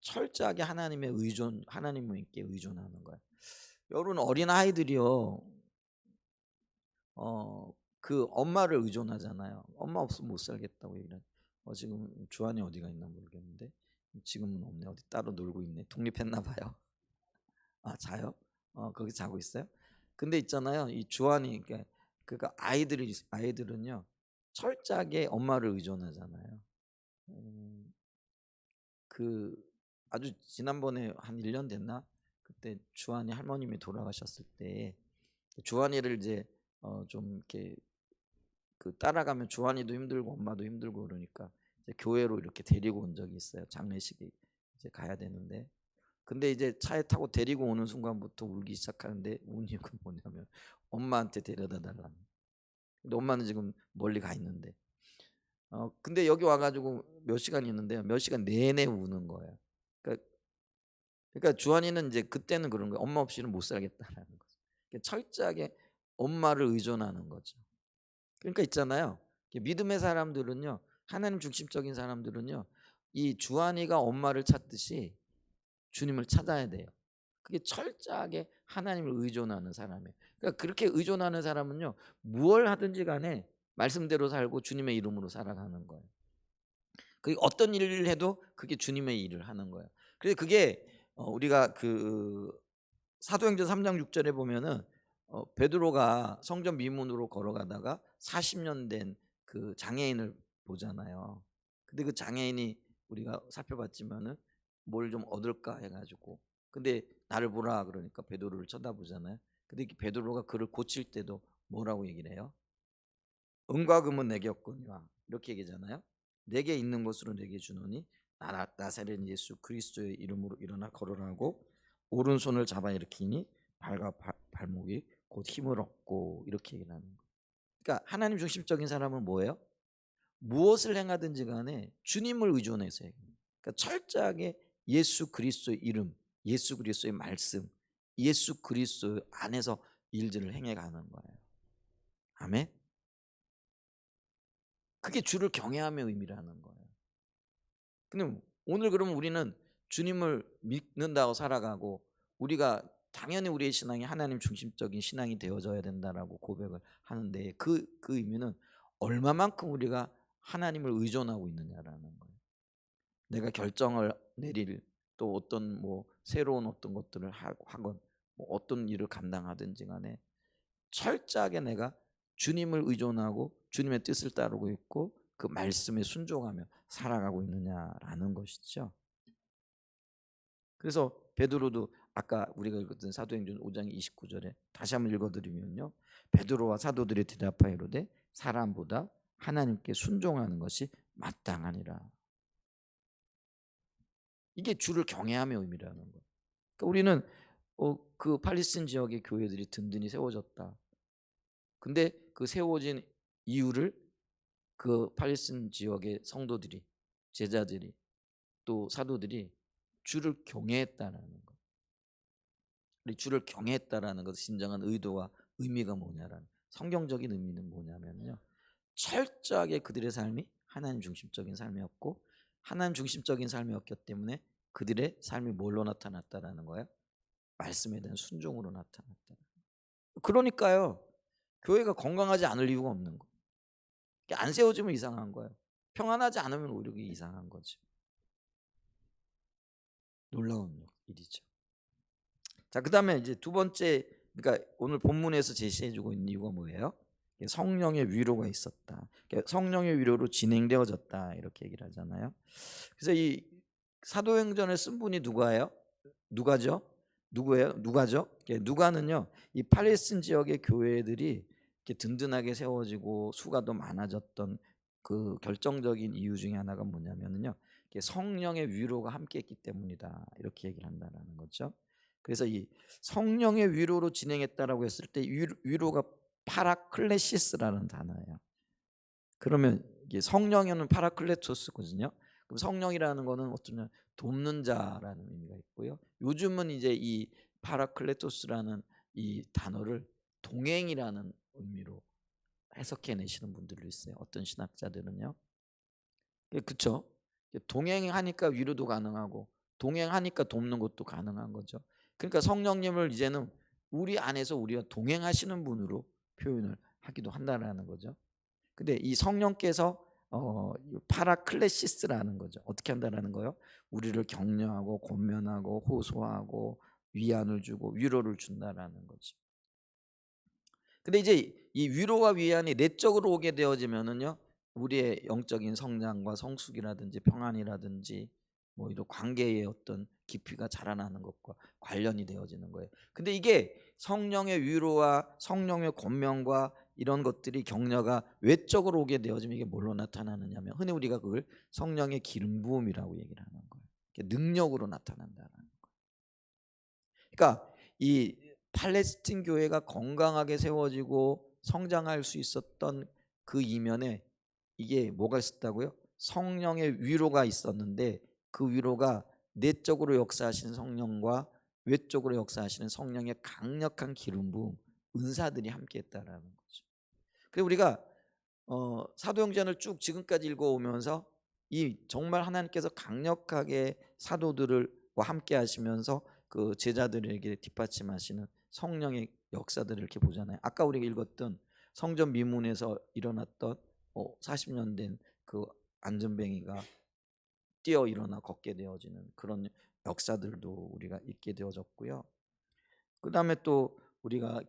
철저하게 하나님께 의존하는 거예요. 여러분, 어린 아이들이요, 그 엄마를 의존하잖아요. 엄마 없으면 못 살겠다고 얘기를. 지금 주한이 어디가 있나 모르겠는데, 지금은 없네. 어디 따로 놀고 있네. 독립했나 봐요. 아, 자요? 거기 자고 있어요? 근데 있잖아요, 이 주한이, 그러니까 아이들은요, 철저하게 엄마를 의존하잖아요. 음, 그 아주 지난번에 한 1년 됐나? 그때 주한이 할머님이 돌아가셨을 때 주한이를 이제 좀 이렇게 따라가면 주한이도 힘들고 엄마도 힘들고 그러니까 이제 교회로 이렇게 데리고 온 적이 있어요. 장례식이 이제 가야 되는데, 근데 이제 차에 타고 데리고 오는 순간부터 울기 시작하는데, 우는 이유가 뭐냐면 엄마한테 데려다 달라는. 근데 엄마는 지금 멀리 가 있는데, 근데 여기 와가지고 몇 시간 있는데요, 몇 시간 내내 우는 거예요. 그러니까, 주한이는 이제 그때는 그런 거예요. 엄마 없이는 못 살겠다라는 거죠. 철저하게 엄마를 의존하는 거죠. 그러니까 있잖아요, 믿음의 사람들은요, 하나님 중심적인 사람들은요, 이 주한이가 엄마를 찾듯이 주님을 찾아야 돼요. 그게 철저하게 하나님을 의존하는 사람이에요. 그러니까 그렇게 의존하는 사람은요, 무엇을 하든지 간에 말씀대로 살고 주님의 이름으로 살아가는 거예요. 그게 어떤 일을 해도 그게 주님의 일을 하는 거예요. 그래서 그게 우리가 사도행전 3장 6절에 보면은 베드로가 성전 미문으로 걸어가다가 40년 된 그 장애인을 보잖아요. 근데 그 장애인이 우리가 살펴봤지만은 뭘 좀 얻을까 해가지고, 근데 나를 보라 그러니까 베드로를 쳐다보잖아요. 근데 베드로가 그를 고칠 때도 뭐라고 얘기를 해요? 은과 금은 내게 없거니와, 이렇게 얘기잖아요. 내게 있는 것으로 내게 주노니 나사렛 예수 그리스도의 이름으로 일어나 걸으라고 오른손을 잡아 일으키니 발과 발목이 곧 힘을 얻고, 이렇게 얘기를 하는 거예요. 그러니까 하나님 중심적인 사람은 뭐예요? 무엇을 행하든지 간에 주님을 의존해서 해요. 그러니까 철저하게 예수 그리스도의 이름, 예수 그리스도의 말씀, 예수 그리스도 안에서 일들을 행해가는 거예요. 아멘. 그게 주를 경외함의 의미라는 거예요. 근데 오늘 그러면 우리는 주님을 믿는다고 살아가고, 우리가 당연히 우리의 신앙이 하나님 중심적인 신앙이 되어져야 된다라고 고백을 하는데, 그 의미는 얼마만큼 우리가 하나님을 의존하고 있느냐라는 거예요. 내가 결정을 내릴, 또 어떤 새로운 어떤 것들을 하건 어떤 일을 감당하든지 간에 철저하게 내가 주님을 의존하고 주님의 뜻을 따르고 있고 그 말씀에 순종하며 살아가고 있느냐라는 것이죠. 그래서 베드로도 아까 우리가 읽었던 사도행전 5장 29절에 다시 한번 읽어드리면요, 베드로와 사도들이 대답하이로되 사람보다 하나님께 순종하는 것이 마땅하니라. 이게 주를 경외함의 의미라는 거예요. 그러니까 우리는 그 팔레스틴 지역의 교회들이 든든히 세워졌다. 근데 그 세워진 이유를 그 팔레스틴 지역의 성도들이, 제자들이, 또 사도들이 주를 경외했다라는 거. 우리 주를 경외했다라는 것의 진정한 의도와 의미가 뭐냐라는, 성경적인 의미는 뭐냐면요, 철저하게 그들의 삶이 하나님 중심적인 삶이었고, 하나님 중심적인 삶이었기 때문에 그들의 삶이 뭘로 나타났다라는 거예요? 말씀에 대한 순종으로 나타났다. 그러니까요, 교회가 건강하지 않을 이유가 없는 거예요. 안 세워지면 이상한 거예요. 평안하지 않으면 오히려 이상한 거죠. 놀라운 일이죠. 자, 그다음에 이제 두 번째, 그러니까 오늘 본문에서 제시해주고 있는 이유가 뭐예요? 성령의 위로가 있었다. 성령의 위로로 진행되어졌다, 이렇게 얘기를 하잖아요. 그래서 이 사도행전을 쓴 분이 누가예요? 누가죠? 누구예요? 누가죠? 누가는요, 이 팔레스틴 지역의 교회들이 이렇게 든든하게 세워지고 수가 더 많아졌던 그 결정적인 이유 중에 하나가 뭐냐면은요. 이게 성령의 위로가 함께했기 때문이다. 이렇게 얘기를 한다라는 거죠. 그래서 이 성령의 위로로 진행했다라고 했을 때 위로가 파라클레시스라는 단어예요. 그러면 이게 성령에는 파라클레토스거든요. 그럼 성령이라는 거는 어쩌면 돕는 자라는 의미가 있고요. 요즘은 이제 이 파라클레토스라는 이 단어를 동행이라는 의미로 해석해 내시는 분들도 있어요. 어떤 신학자들은요. 그렇죠. 동행하니까 위로도 가능하고 동행하니까 돕는 것도 가능한 거죠. 그러니까 성령님을 이제는 우리 안에서 우리가 동행하시는 분으로 표현을 하기도 한다라는 거죠. 근데 이 성령께서 파라클레시스라는 거죠. 어떻게 한다라는 거요? 우리를 격려하고 권면하고 호소하고 위안을 주고 위로를 준다라는 거죠. 근데 이제 이 위로와 위안이 내적으로 오게 되어지면은요, 우리의 영적인 성장과 성숙이라든지 평안이라든지 뭐 이런 관계의 어떤 깊이가 자라나는 것과 관련이 되어지는 거예요. 근데 이게 성령의 위로와 성령의 권면과 이런 것들이 격려가 외적으로 오게 되어지면 이게 뭘로 나타나느냐면 흔히 우리가 그걸 성령의 기름 부음이라고 얘기를 하는 거예요. 능력으로 나타난다는 거예요. 그러니까 이 팔레스틴 교회가 건강하게 세워지고 성장할 수 있었던 그 이면에 이게 뭐가 있었다고요? 성령의 위로가 있었는데 그 위로가 내적으로 역사하시는 성령과 외적으로 역사하시는 성령의 강력한 기름 부음, 은사들이 함께했다라는 거죠. 그리고 우리가 사도행전을 쭉 지금까지 읽어오면서 이 정말 하나님께서 강력하게 사도들과 함께 하시면서 그 제자들에게 뒷받침하시는 성령의 역사들을 이렇게 보잖아요. 아까 우리가 읽었던 성전 미문에서 일어났던 40년 된 그 안전뱅이가 뛰어 일어나 걷게 되어지는 그런 역사들도 우리가 읽게 되어졌고요. 그다음에 또 우리가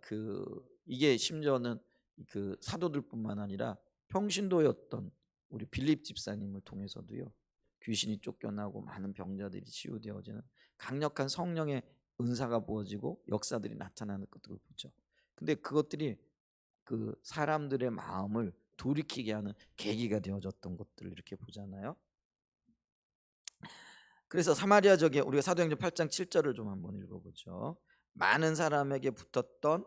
이게 심지어는 그 사도들뿐만 아니라 평신도였던 우리 빌립 집사님을 통해서도요. 귀신이 쫓겨나고 많은 병자들이 치유되어지는 강력한 성령의 은사가 부어지고 역사들이 나타나는 것들을 보죠. 근데 그것들이 그 사람들의 마음을 돌이키게 하는 계기가 되어졌던 것들을 이렇게 보잖아요. 그래서 사마리아 지역에 우리가 사도행전 8장 7절을 좀 한번 읽어보죠. 많은 사람에게 붙었던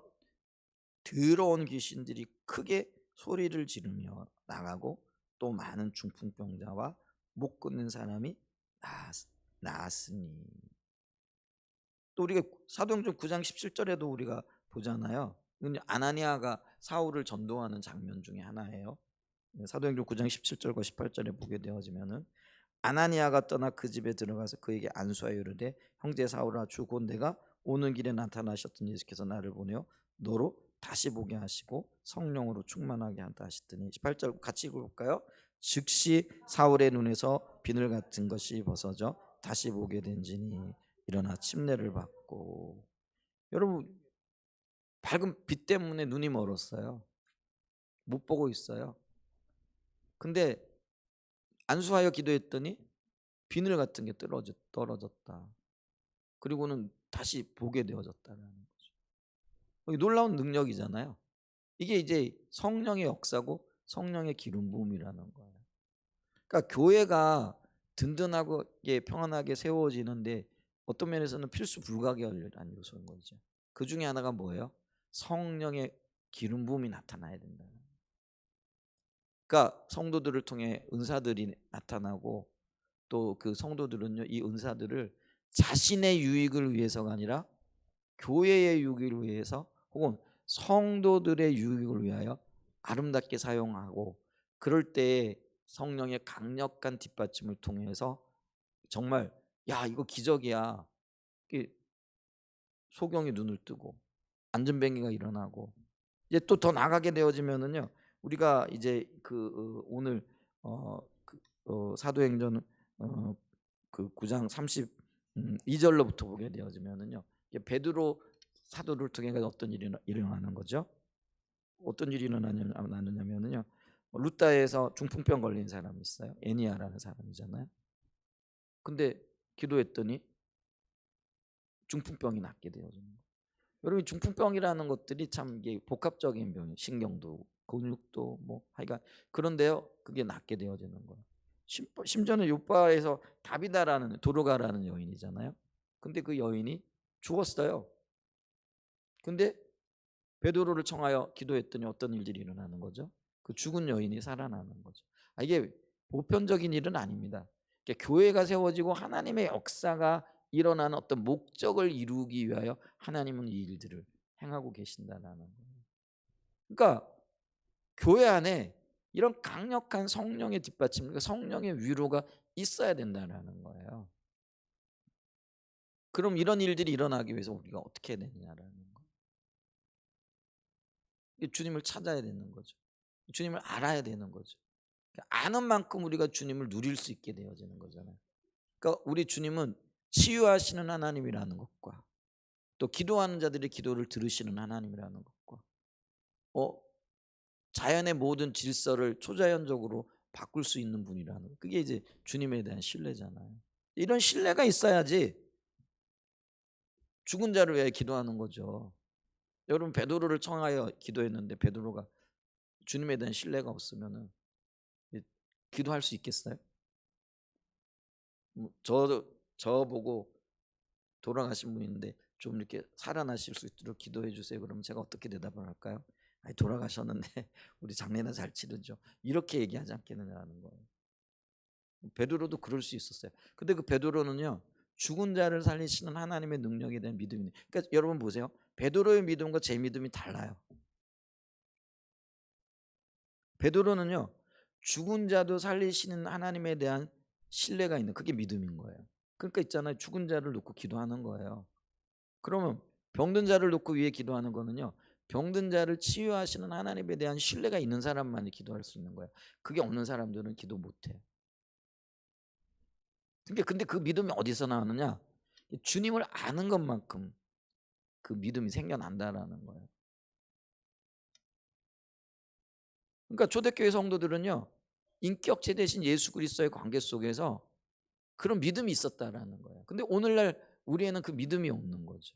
더러운 귀신들이 크게 소리를 지르며 나가고 또 많은 중풍병자와 못 끊는 사람이 나았으니. 또 우리가 사도행전 9장 17절에도 우리가 보잖아요. 아나니아가 사울을 전도하는 장면 중에 하나예요. 사도행전 9장 17절과 18절에 보게 되어지면은 아나니아가 떠나 그 집에 들어가서 그에게 안수하여 이르되 형제 사울아 주 곧 내가 오는 길에 나타나셨던 예수께서 나를 보내어 너로 다시 보게 하시고 성령으로 충만하게 한다 하시더니 18절 같이 읽어볼까요? 즉시 사울의 눈에서 비늘 같은 것이 벗어져 다시 보게 된지니 일어나 침례를 받고. 여러분 밝은 빛 때문에 눈이 멀었어요. 못 보고 있어요. 근데 안수하여 기도했더니 비늘 같은 게 떨어졌다. 그리고는 다시 보게 되어졌다는 거죠. 놀라운 능력이잖아요. 이게 이제 성령의 역사고 성령의 기름 부음이라는 거예요. 그러니까 교회가 든든하게 평안하게 세워지는데 어떤 면에서는 필수 불가결한 요소인 거죠. 그 중에 하나가 뭐예요? 성령의 기름 부음이 나타나야 된다는 거예요. 그러니까 성도들을 통해 은사들이 나타나고 또 그 성도들은요 이 은사들을 자신의 유익을 위해서가 아니라 교회의 유익을 위해서 혹은 성도들의 유익을 위하여 아름답게 사용하고 그럴 때에 성령의 강력한 뒷받침을 통해서 정말 야 이거 기적이야. 소경이 눈을 뜨고 안전뱅이가 일어나고 이제 또 더 나가게 되어지면은요 우리가 이제 오늘 사도행전 그 9장 32절로부터 보게 되어지면은요 베드로 사도를 통해 어떤 일이 일어나는 거죠? 어떤 일이 일어나느냐면요 루다에서 중풍병 걸린 사람이 있어요. 애니아라는 사람이잖아요. 근데 기도했더니 중풍병이 낫게 되어지는 거예요. 여러분 중풍병이라는 것들이 참 이게 복합적인 병이 신경도 근육도 뭐 하여간 그런데요. 그게 낫게 되어지는 거예요. 심지어는 요바에서 다비다라는 도로가라는 여인이잖아요. 근데 그 여인이 죽었어요. 근데 베드로를 청하여 기도했더니 어떤 일들이 일어나는 거죠? 그 죽은 여인이 살아나는 거죠. 이게 보편적인 일은 아닙니다. 그러니까 교회가 세워지고 하나님의 역사가 일어나는 어떤 목적을 이루기 위하여 하나님은 이 일들을 행하고 계신다라는 거예요. 그러니까 교회 안에 이런 강력한 성령의 뒷받침, 그러니까 성령의 위로가 있어야 된다라는 거예요. 그럼 이런 일들이 일어나기 위해서 우리가 어떻게 해야 되느냐라는 거. 주님을 찾아야 되는 거죠. 주님을 알아야 되는 거죠. 아는 만큼 우리가 주님을 누릴 수 있게 되어지는 거잖아요. 그러니까 우리 주님은 치유하시는 하나님이라는 것과 또 기도하는 자들의 기도를 들으시는 하나님이라는 것과 자연의 모든 질서를 초자연적으로 바꿀 수 있는 분이라는 것. 그게 이제 주님에 대한 신뢰잖아요. 이런 신뢰가 있어야지 죽은 자를 위해 기도하는 거죠. 여러분 베드로를 청하여 기도했는데 베드로가 주님에 대한 신뢰가 없으면은 기도할 수 있겠어요? 저 보고 돌아가신 분인데 좀 이렇게 살아나실 수 있도록 기도해 주세요. 그러면 제가 어떻게 대답을 할까요? 아니, 돌아가셨는데 우리 장례나 잘 치르죠. 이렇게 얘기하지 않겠느냐는 거예요. 베드로도 그럴 수 있었어요. 근데 그 베드로는요. 죽은 자를 살리시는 하나님의 능력에 대한 믿음이 있는. 그러니까 여러분 보세요. 베드로의 믿음과 제 믿음이 달라요. 베드로는요. 죽은 자도 살리시는 하나님에 대한 신뢰가 있는 그게 믿음인 거예요. 그러니까 있잖아요. 죽은 자를 놓고 기도하는 거예요. 그러면 병든 자를 놓고 위해 기도하는 거는요. 병든 자를 치유하시는 하나님에 대한 신뢰가 있는 사람만이 기도할 수 있는 거예요. 그게 없는 사람들은 기도 못 해요. 근데 그 믿음이 어디서 나오느냐? 주님을 아는 것만큼 그 믿음이 생겨난다라는 거예요. 그러니까 초대교회 성도들은요. 인격체 대신 예수 그리스도의 관계 속에서 그런 믿음이 있었다라는 거예요. 근데 오늘날 우리에는 그 믿음이 없는 거죠.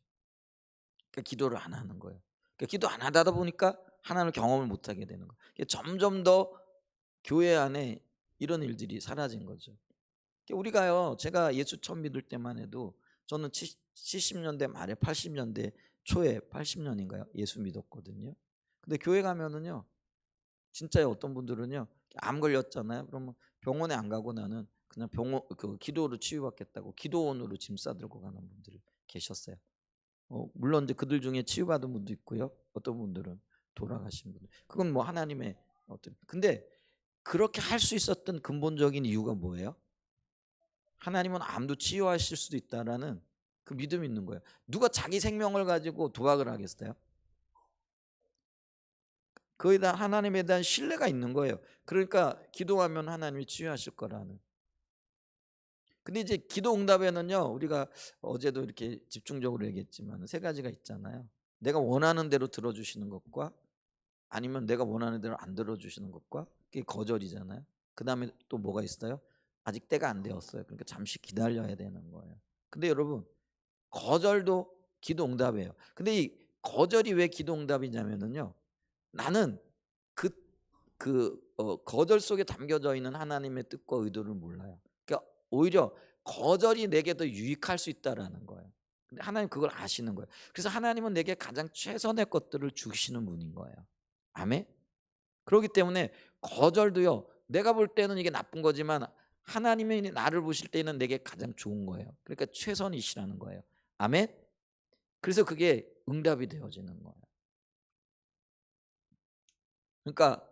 그러니까 기도를 안 하는 거예요. 그러니까 기도 안 하다 보니까 하나님을 경험을 못 하게 되는 거예요. 그러니까 점점 더 교회 안에 이런 일들이 사라진 거죠. 그러니까 우리가요. 제가 예수 처음 믿을 때만 해도 저는 70년대 말에 80년대 초에 80년인가요? 예수 믿었거든요. 근데 교회 가면은요. 진짜요. 어떤 분들은요. 암 걸렸잖아요. 그러면 병원에 안 가고 나는 그냥 병원 그 기도로 치유받겠다고 기도원으로 짐 싸들고 가는 분들이 계셨어요. 물론 이제 그들 중에 치유받은 분도 있고요. 어떤 분들은 돌아가신 분들. 그건 뭐 하나님의 어떤 근데 그렇게 할 수 있었던 근본적인 이유가 뭐예요? 하나님은 암도 치유하실 수도 있다라는 그 믿음이 있는 거예요. 누가 자기 생명을 가지고 도박을 하겠어요? 거기에 대한 하나님에 대한 신뢰가 있는 거예요. 그러니까 기도하면 하나님이 치유하실 거라는. 근데 이제 기도 응답에는요. 우리가 어제도 이렇게 집중적으로 얘기했지만 세 가지가 있잖아요. 내가 원하는 대로 들어주시는 것과 아니면 내가 원하는 대로 안 들어주시는 것과 그게 거절이잖아요. 그다음에 또 뭐가 있어요? 아직 때가 안 되었어요. 그러니까 잠시 기다려야 되는 거예요. 근데 여러분 거절도 기도 응답이에요. 근데 이 거절이 왜 기도 응답이냐면은요. 나는 거절 속에 담겨져 있는 하나님의 뜻과 의도를 몰라요. 그러니까 오히려 거절이 내게 더 유익할 수 있다라는 거예요. 근데 하나님 그걸 아시는 거예요. 그래서 하나님은 내게 가장 최선의 것들을 주시는 분인 거예요. 아멘. 그렇기 때문에 거절도요. 내가 볼 때는 이게 나쁜 거지만 하나님이 나를 보실 때는 내게 가장 좋은 거예요. 그러니까 최선이시라는 거예요. 아멘. 그래서 그게 응답이 되어지는 거예요. 그러니까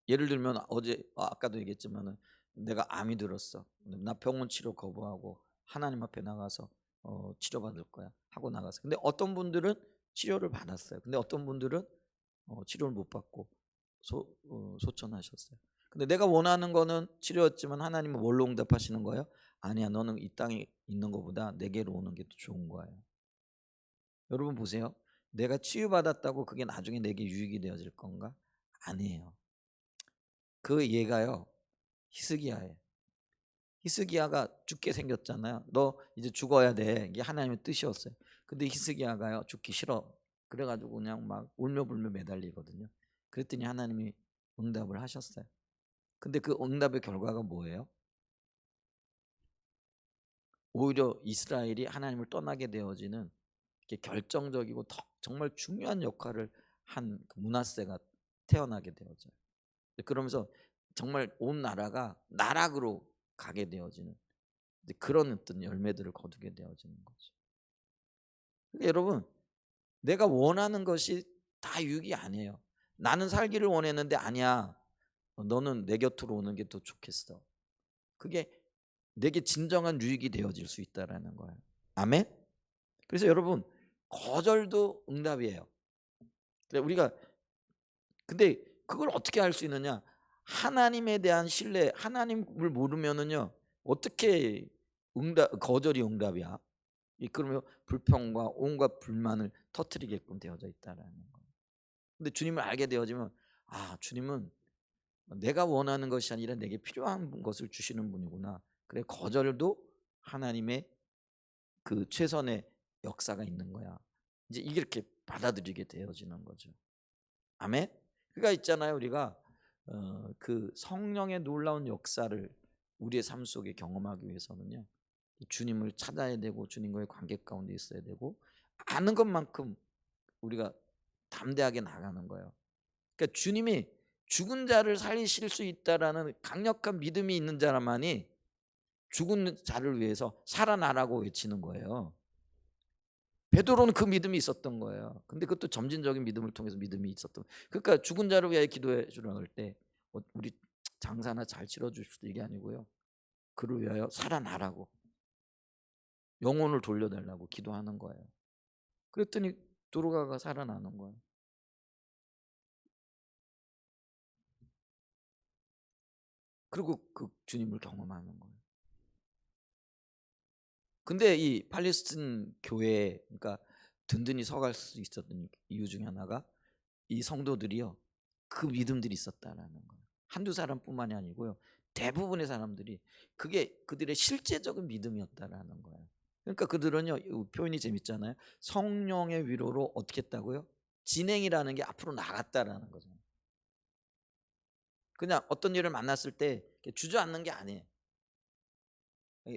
예를 들면 어제 아까도 얘기했지만은 내가 암이 들었어. 나 병원 치료 거부하고 하나님 앞에 나가서 치료받을 거야 하고 나갔어. 근데 어떤 분들은 치료를 받았어요. 근데 어떤 분들은 치료를 못 받고 소천하셨어요. 근데 내가 원하는 거는 치료였지만 하나님은 뭘로 응답하시는 거예요? 아니야, 너는 이 땅에 있는 것보다 내게로 오는 게 더 좋은 거예요. 여러분 보세요. 내가 치유받았다고 그게 나중에 내게 유익이 되어질 건가? 아니에요. 그 얘가요. 히스기야예요. 히스기야가 죽게 생겼잖아요. 너 이제 죽어야 돼. 이게 하나님의 뜻이었어요. 근데 히스기야가요. 죽기 싫어. 그래가지고 그냥 막 울며불며 매달리거든요. 그랬더니 하나님이 응답을 하셨어요. 근데 그 응답의 결과가 뭐예요? 오히려 이스라엘이 하나님을 떠나게 되어지는 결정적이고 정말 중요한 역할을 한 므낫세가 태어나게 되어져요. 그러면서 정말 온 나라가 나락으로 가게 되어지는 그런 어떤 열매들을 거두게 되어지는 거죠. 그러니까 여러분, 내가 원하는 것이 다 유익이 아니에요. 나는 살기를 원했는데 아니야. 너는 내 곁으로 오는 게 더 좋겠어. 그게 내게 진정한 유익이 되어질 수 있다라는 거예요. 아멘. 그래서 여러분, 거절도 응답이에요. 우리가 근데 그걸 어떻게 할 수 있느냐? 하나님에 대한 신뢰, 하나님을 모르면은요 어떻게 거절이 응답이야? 그러면 불평과 온갖 불만을 터뜨리게끔 되어져 있다라는 거예요. 근데 주님을 알게 되어지면 주님은 내가 원하는 것이 아니라 내게 필요한 것을 주시는 분이구나. 그래, 거절도 하나님의 그 최선의 역사가 있는 거야. 이제 이렇게 받아들이게 되어지는 거죠. 아멘. 그러니까 있잖아요, 우리가 그 성령의 놀라운 역사를 우리의 삶 속에 경험하기 위해서는요, 주님을 찾아야 되고 주님과의 관계 가운데 있어야 되고 아는 것만큼 우리가 담대하게 나가는 거예요. 그러니까 주님이 죽은 자를 살리실 수 있다라는 강력한 믿음이 있는 자만이 죽은 자를 위해서 살아나라고 외치는 거예요. 베드로는 그 믿음이 있었던 거예요. 근데 그것도 점진적인 믿음을 통해서 믿음이 있었던. 그러니까 죽은 자를 위하여 기도해 주라고 할 때 우리 장사나 잘 치러 주십시오 이게 아니고요. 그를 위하여 살아나라고 영혼을 돌려달라고 기도하는 거예요. 그랬더니 도로가가 살아나는 거예요. 그리고 그 주님을 경험하는 거예요. 근데 이 팔레스틴 교회에 그러니까 든든히 서갈 수 있었던 이유 중에 하나가 이 성도들이요, 그 믿음들이 있었다라는 거예요. 한두 사람뿐만이 아니고요, 대부분의 사람들이 그게 그들의 실제적인 믿음이었다라는 거예요. 그러니까 그들은요, 표현이 재밌잖아요. 성령의 위로로 어떻게 했다고요? 진행이라는 게 앞으로 나갔다라는 거죠. 그냥 어떤 일을 만났을 때 주저앉는 게 아니에요.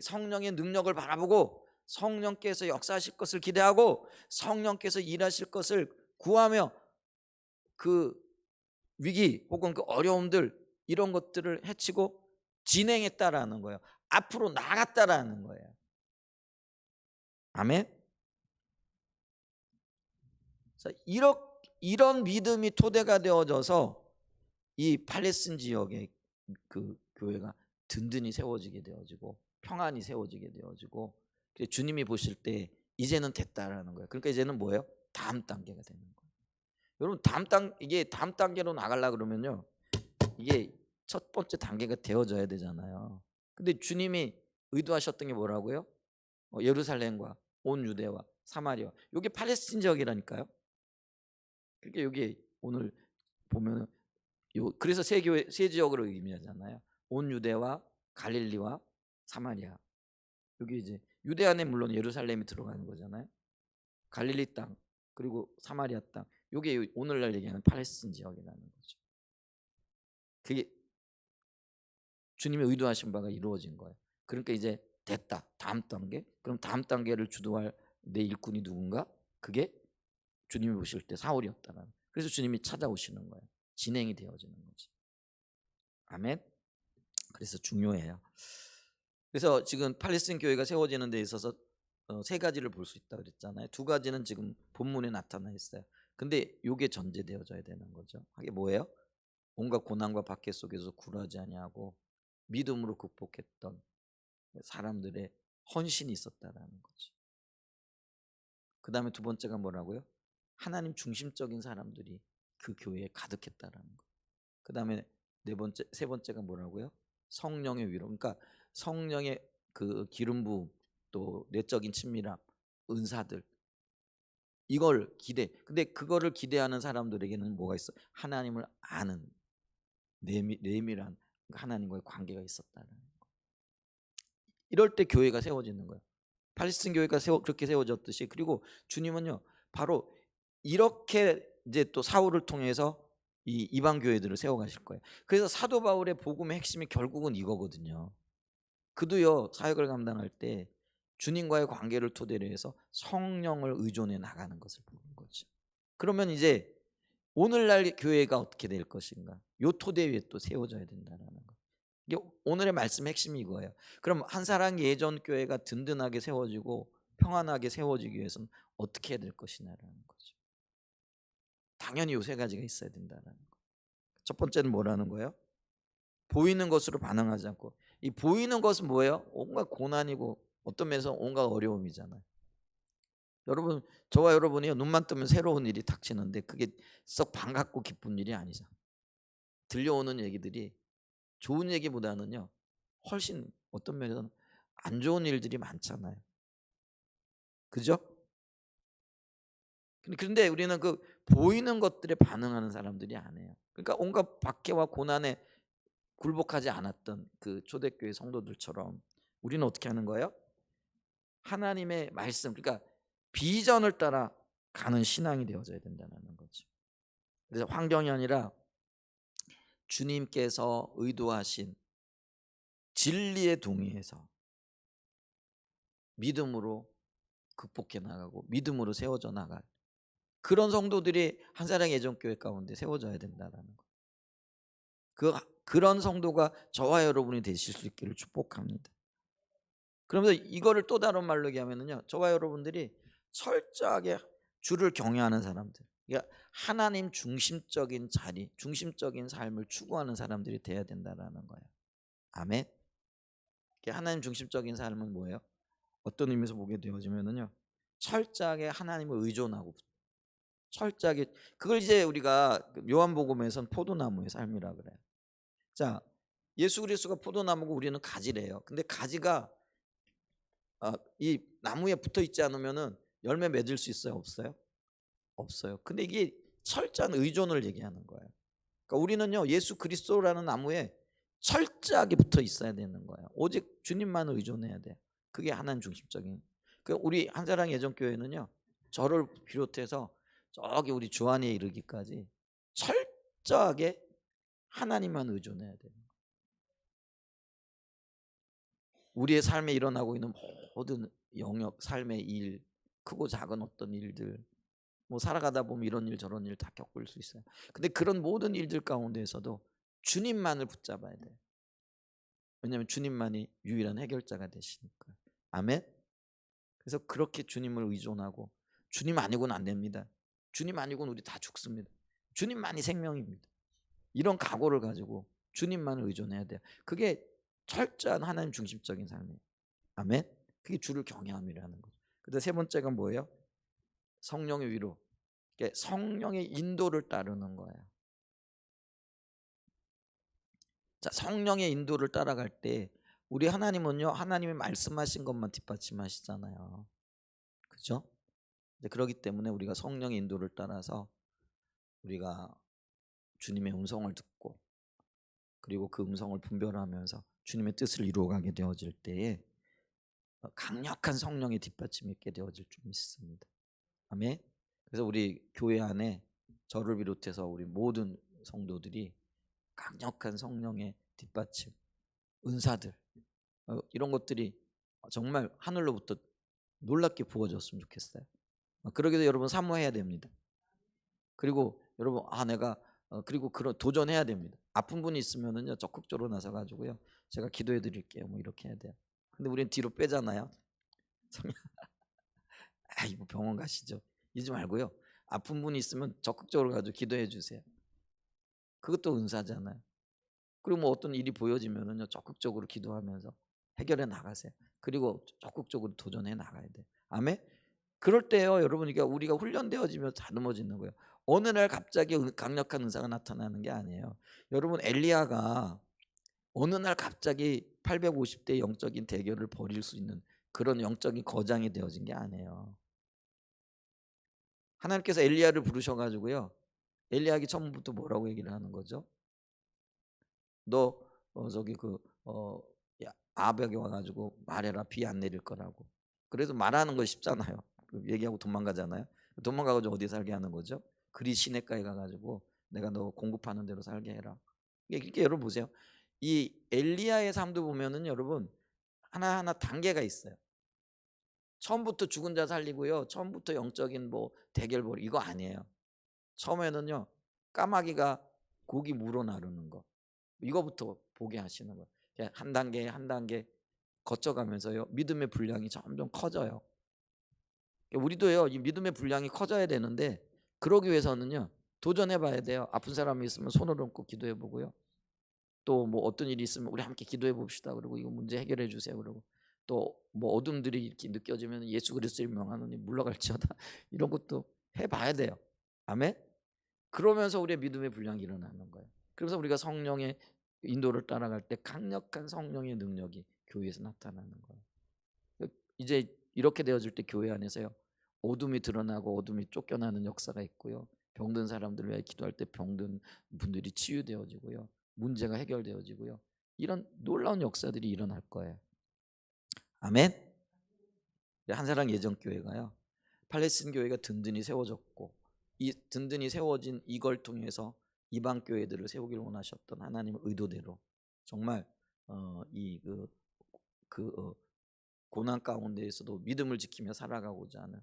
성령의 능력을 바라보고 성령께서 역사하실 것을 기대하고 성령께서 일하실 것을 구하며 그 위기 혹은 그 어려움들 이런 것들을 헤치고 진행했다라는 거예요. 앞으로 나갔다라는 거예요. 아멘. 그래서 이런 믿음이 토대가 되어져서 이 팔레스틴 지역의 그 교회가 든든히 세워지게 되어지고 평안히 세워지게 되어지고 주님이 보실 때 이제는 됐다라는 거예요. 그러니까 이제는 뭐예요? 다음 단계가 되는 거예요. 여러분 이게 다음 단계로 나가려 그러면요, 이게 첫 번째 단계가 되어져야 되잖아요. 근데 주님이 의도하셨던 게 뭐라고요? 예루살렘과 온 유대와 사마리아. 이게 팔레스틴 지역이라니까요. 그러니까 여기 오늘 보면 그래서 세 지역으로 의미하잖아요. 온 유대와 갈릴리와 사마리아. 여기 이제 유대 안에 물론 예루살렘이 들어가는 거잖아요. 갈릴리 땅 그리고 사마리아 땅. 이게 오늘날 얘기하는 팔레스틴 지역이라는 거죠. 그게 주님의 의도하신 바가 이루어진 거예요. 그러니까 이제 됐다. 다음 단계. 그럼 다음 단계를 주도할 내 일꾼이 누군가? 그게 주님이 보실 때 사울이었다는. 그래서 주님이 찾아오시는 거예요. 진행이 되어지는 거지. 아멘. 그래서 중요해요. 그래서 지금 팔레스틴 교회가 세워지는 데 있어서 세 가지를 볼 수 있다 그랬잖아요. 두 가지는 지금 본문에 나타나 있어요. 근데 이게 전제되어져야 되는 거죠. 이게 뭐예요? 온갖 고난과 박해 속에서 굴하지 아니하고 믿음으로 극복했던 사람들의 헌신이 있었다라는 거지. 그 다음에 두 번째가 뭐라고요? 하나님 중심적인 사람들이 그 교회에 가득했다라는 거. 그 다음에 세 번째가 뭐라고요? 성령의 위로. 그러니까 성령의 그 기름 부음, 또 내적인 친밀함, 은사들 이걸 기대. 근데 그거를 기대하는 사람들에게는 뭐가 있어? 하나님을 아는 내밀한 하나님과의 관계가 있었다는 거. 이럴 때 교회가 세워지는 거예요. 팔레스틴 교회가 그렇게 세워졌듯이, 그리고 주님은요 바로 이렇게 이제 또 사울을 통해서 이 이방 교회들을 세워 가실 거예요. 그래서 사도 바울의 복음의 핵심이 결국은 이거거든요. 그도요 사역을 감당할 때 주님과의 관계를 토대로 해서 성령을 의존해 나가는 것을 보는 거죠. 그러면 이제 오늘날 교회가 어떻게 될 것인가? 요 토대 위에 또 세워져야 된다는 거. 이게 오늘의 말씀의 핵심이 이거예요. 그럼 한사랑 예전 교회가 든든하게 세워지고 평안하게 세워지기 위해서는 어떻게 해야 될 것이냐라는 거죠. 당연히 요 세 가지가 있어야 된다는 거. 첫 번째는 뭐라는 거예요? 보이는 것으로 반응하지 않고, 이 보이는 것은 뭐예요? 온갖 고난이고 어떤 면에서 온갖 어려움이잖아요. 여러분, 저와 여러분이요 눈만 뜨면 새로운 일이 닥치는데 그게 썩 반갑고 기쁜 일이 아니죠. 들려오는 얘기들이 좋은 얘기보다는요 훨씬 어떤 면에서는 안 좋은 일들이 많잖아요. 그죠? 그런데 우리는 그 보이는 것들에 반응하는 사람들이 아니에요. 그러니까 온갖 박해와 고난에 굴복하지 않았던 그 초대교회 성도들처럼 우리는 어떻게 하는 거예요? 하나님의 말씀, 그러니까 비전을 따라 가는 신앙이 되어져야 된다는 거죠. 그래서 환경이 아니라 주님께서 의도하신 진리에 동의해서 믿음으로 극복해 나가고 믿음으로 세워져 나갈 그런 성도들이 한사랑 예전교회 가운데 세워져야 된다는 거. 그런 성도가 저와 여러분이 되실 수 있기를 축복합니다. 그러면서 이거를 또 다른 말로 얘기하면요, 저와 여러분들이 철저하게 주를 경외하는 사람들, 그러니까 하나님 중심적인 자리, 중심적인 삶을 추구하는 사람들이 돼야 된다라는 거예요. 아멘. 하나님 중심적인 삶은 뭐예요? 어떤 의미에서 보게 되어지면은요, 철저하게 하나님을 의존하고, 철저하게 그걸 이제 우리가 요한복음에서는 포도나무의 삶이라 그래요. 자, 예수 그리스도가 포도나무고 우리는 가지래요. 근데 가지가 이 나무에 붙어 있지 않으면은 열매 맺을 수 있어요? 없어요? 없어요. 근데 이게 철저한 의존을 얘기하는 거예요. 그러니까 우리는요 예수 그리스도라는 나무에 철저하게 붙어 있어야 되는 거예요. 오직 주님만을 의존해야 돼요. 그게 하나님 중심적인. 그 우리 한사랑 예전교회는요 저를 비롯해서 저기 우리 주안에 이르기까지 철저하게 하나님만 의존해야 돼요. 우리의 삶에 일어나고 있는 모든 영역, 삶의 일, 크고 작은 어떤 일들, 뭐 살아가다 보면 이런 일 저런 일 다 겪을 수 있어요. 근데 그런 모든 일들 가운데에서도 주님만을 붙잡아야 돼요. 왜냐하면 주님만이 유일한 해결자가 되시니까. 아멘. 그래서 그렇게 주님을 의존하고, 주님 아니고는 안 됩니다. 주님 아니고는 우리 다 죽습니다. 주님만이 생명입니다. 이런 각오를 가지고 주님만을 의존해야 돼요. 그게 철저한 하나님 중심적인 삶이에요. 아멘. 그게 주를 경외함이라는 거죠. 근데 세 번째가 뭐예요? 성령의 위로. 성령의 인도를 따르는 거예요. 자, 성령의 인도를 따라갈 때 우리 하나님은요 하나님이 말씀하신 것만 뒷받침하시잖아요. 그렇죠? 그렇기 때문에 우리가 성령의 인도를 따라서 우리가 주님의 음성을 듣고 그리고 그 음성을 분별하면서 주님의 뜻을 이루어가게 되어질 때에 강력한 성령의 뒷받침이 있게 되어질 줄 믿습니다. 아멘. 그래서 우리 교회 안에 저를 비롯해서 우리 모든 성도들이 강력한 성령의 뒷받침, 은사들 이런 것들이 정말 하늘로부터 놀랍게 부어졌으면 좋겠어요. 그러기 위해서 여러분 사모해야 됩니다. 그리고 여러분 내가 그리고 그런 도전해야 됩니다. 아픈 분이 있으면은요 적극적으로 나서 가지고요 제가 기도해 드릴게요. 뭐 이렇게 해야 돼요. 근데 우리는 뒤로 빼잖아요. 뭐 병원 가시죠. 이러지 말고요. 아픈 분이 있으면 적극적으로 가지고 기도해 주세요. 그것도 은사잖아요. 그리고 뭐 어떤 일이 보여지면은요 적극적으로 기도하면서 해결해 나가세요. 그리고 적극적으로 도전해 나가야 돼요. 아멘. 그럴 때요 여러분, 그러니까 우리가 훈련되어지면 다듬어지는 거예요. 어느 날 갑자기 강력한 은사가 나타나는 게 아니에요. 여러분 엘리야가 어느 날 갑자기 850대 영적인 대결을 벌일 수 있는 그런 영적인 거장이 되어진 게 아니에요. 하나님께서 엘리야를 부르셔가지고요 엘리야기 처음부터 뭐라고 얘기를 하는 거죠? 너 저기 아벡에 와가지고 말해라, 비 안 내릴 거라고. 그래도 말하는 거 쉽잖아요. 얘기하고 도망가잖아요. 도망가가지고 어디 살게 하는 거죠? 그리 시냇가에 가가지고 내가 너 공급하는 대로 살게 해라. 이게 여러분 보세요. 이 엘리야의 삶도 보면은 여러분 하나하나 단계가 있어요. 처음부터 죽은 자 살리고요. 처음부터 영적인 뭐 대결 벌 이거 아니에요. 처음에는요. 까마귀가 고기 물어 나르는 거. 이거부터 보게 하시는 거예요. 한 단계 한 단계 거쳐가면서요. 믿음의 분량이 점점 커져요. 우리도요. 이 믿음의 분량이 커져야 되는데 그러기 위해서는요. 도전해 봐야 돼요. 아픈 사람이 있으면 손을 얹고 기도해 보고요. 또 뭐 어떤 일이 있으면 우리 함께 기도해 봅시다. 그리고 이거 문제 해결해 주세요. 그러고 또 뭐 어둠들이 이렇게 느껴지면 예수 그리스도의 명하노니 물러갈지어다. 이런 것도 해 봐야 돼요. 아멘. 그러면서 우리의 믿음의 분량이 일어나는 거예요. 그래서 우리가 성령의 인도를 따라갈 때 강력한 성령의 능력이 교회에서 나타나는 거예요. 이제 이렇게 되어질 때 교회 안에서요. 어둠이 드러나고 어둠이 쫓겨나는 역사가 있고요. 병든 사람들을 위해 기도할 때 병든 분들이 치유되어지고요. 문제가 해결되어지고요. 이런 놀라운 역사들이 일어날 거예요. 아멘. 한사랑 예전교회가요. 팔레스틴 교회가 든든히 세워졌고 이 든든히 세워진 이걸 통해서 이방 교회들을 세우기를 원하셨던 하나님의 의도대로 정말 이그 고난 가운데에서도 믿음을 지키며 살아가고자 하는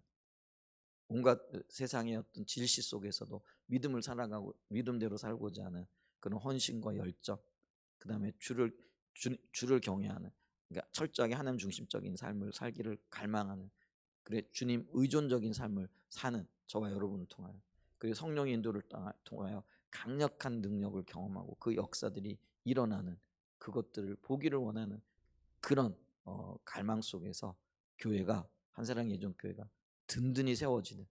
온갖 세상의 어떤 질시 속에서도 믿음을 살아가고 믿음대로 살고자 하는 그런 헌신과 열정, 그다음에 주를 경외하는, 그러니까 철저하게 하나님 중심적인 삶을 살기를 갈망하는, 그래 주님 의존적인 삶을 사는 저와 여러분을 통하여, 그리고 성령의 인도를 통하여 강력한 능력을 경험하고 그 역사들이 일어나는 그것들을 보기를 원하는 그런 갈망 속에서 교회가 한사랑 예전교회가 든든히 세워지는,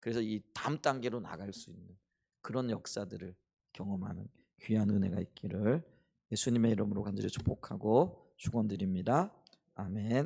그래서 이 다음 단계로 나갈 수 있는 그런 역사들을 경험하는 귀한 은혜가 있기를 예수님의 이름으로 간절히 축복하고 축원드립니다. 아멘.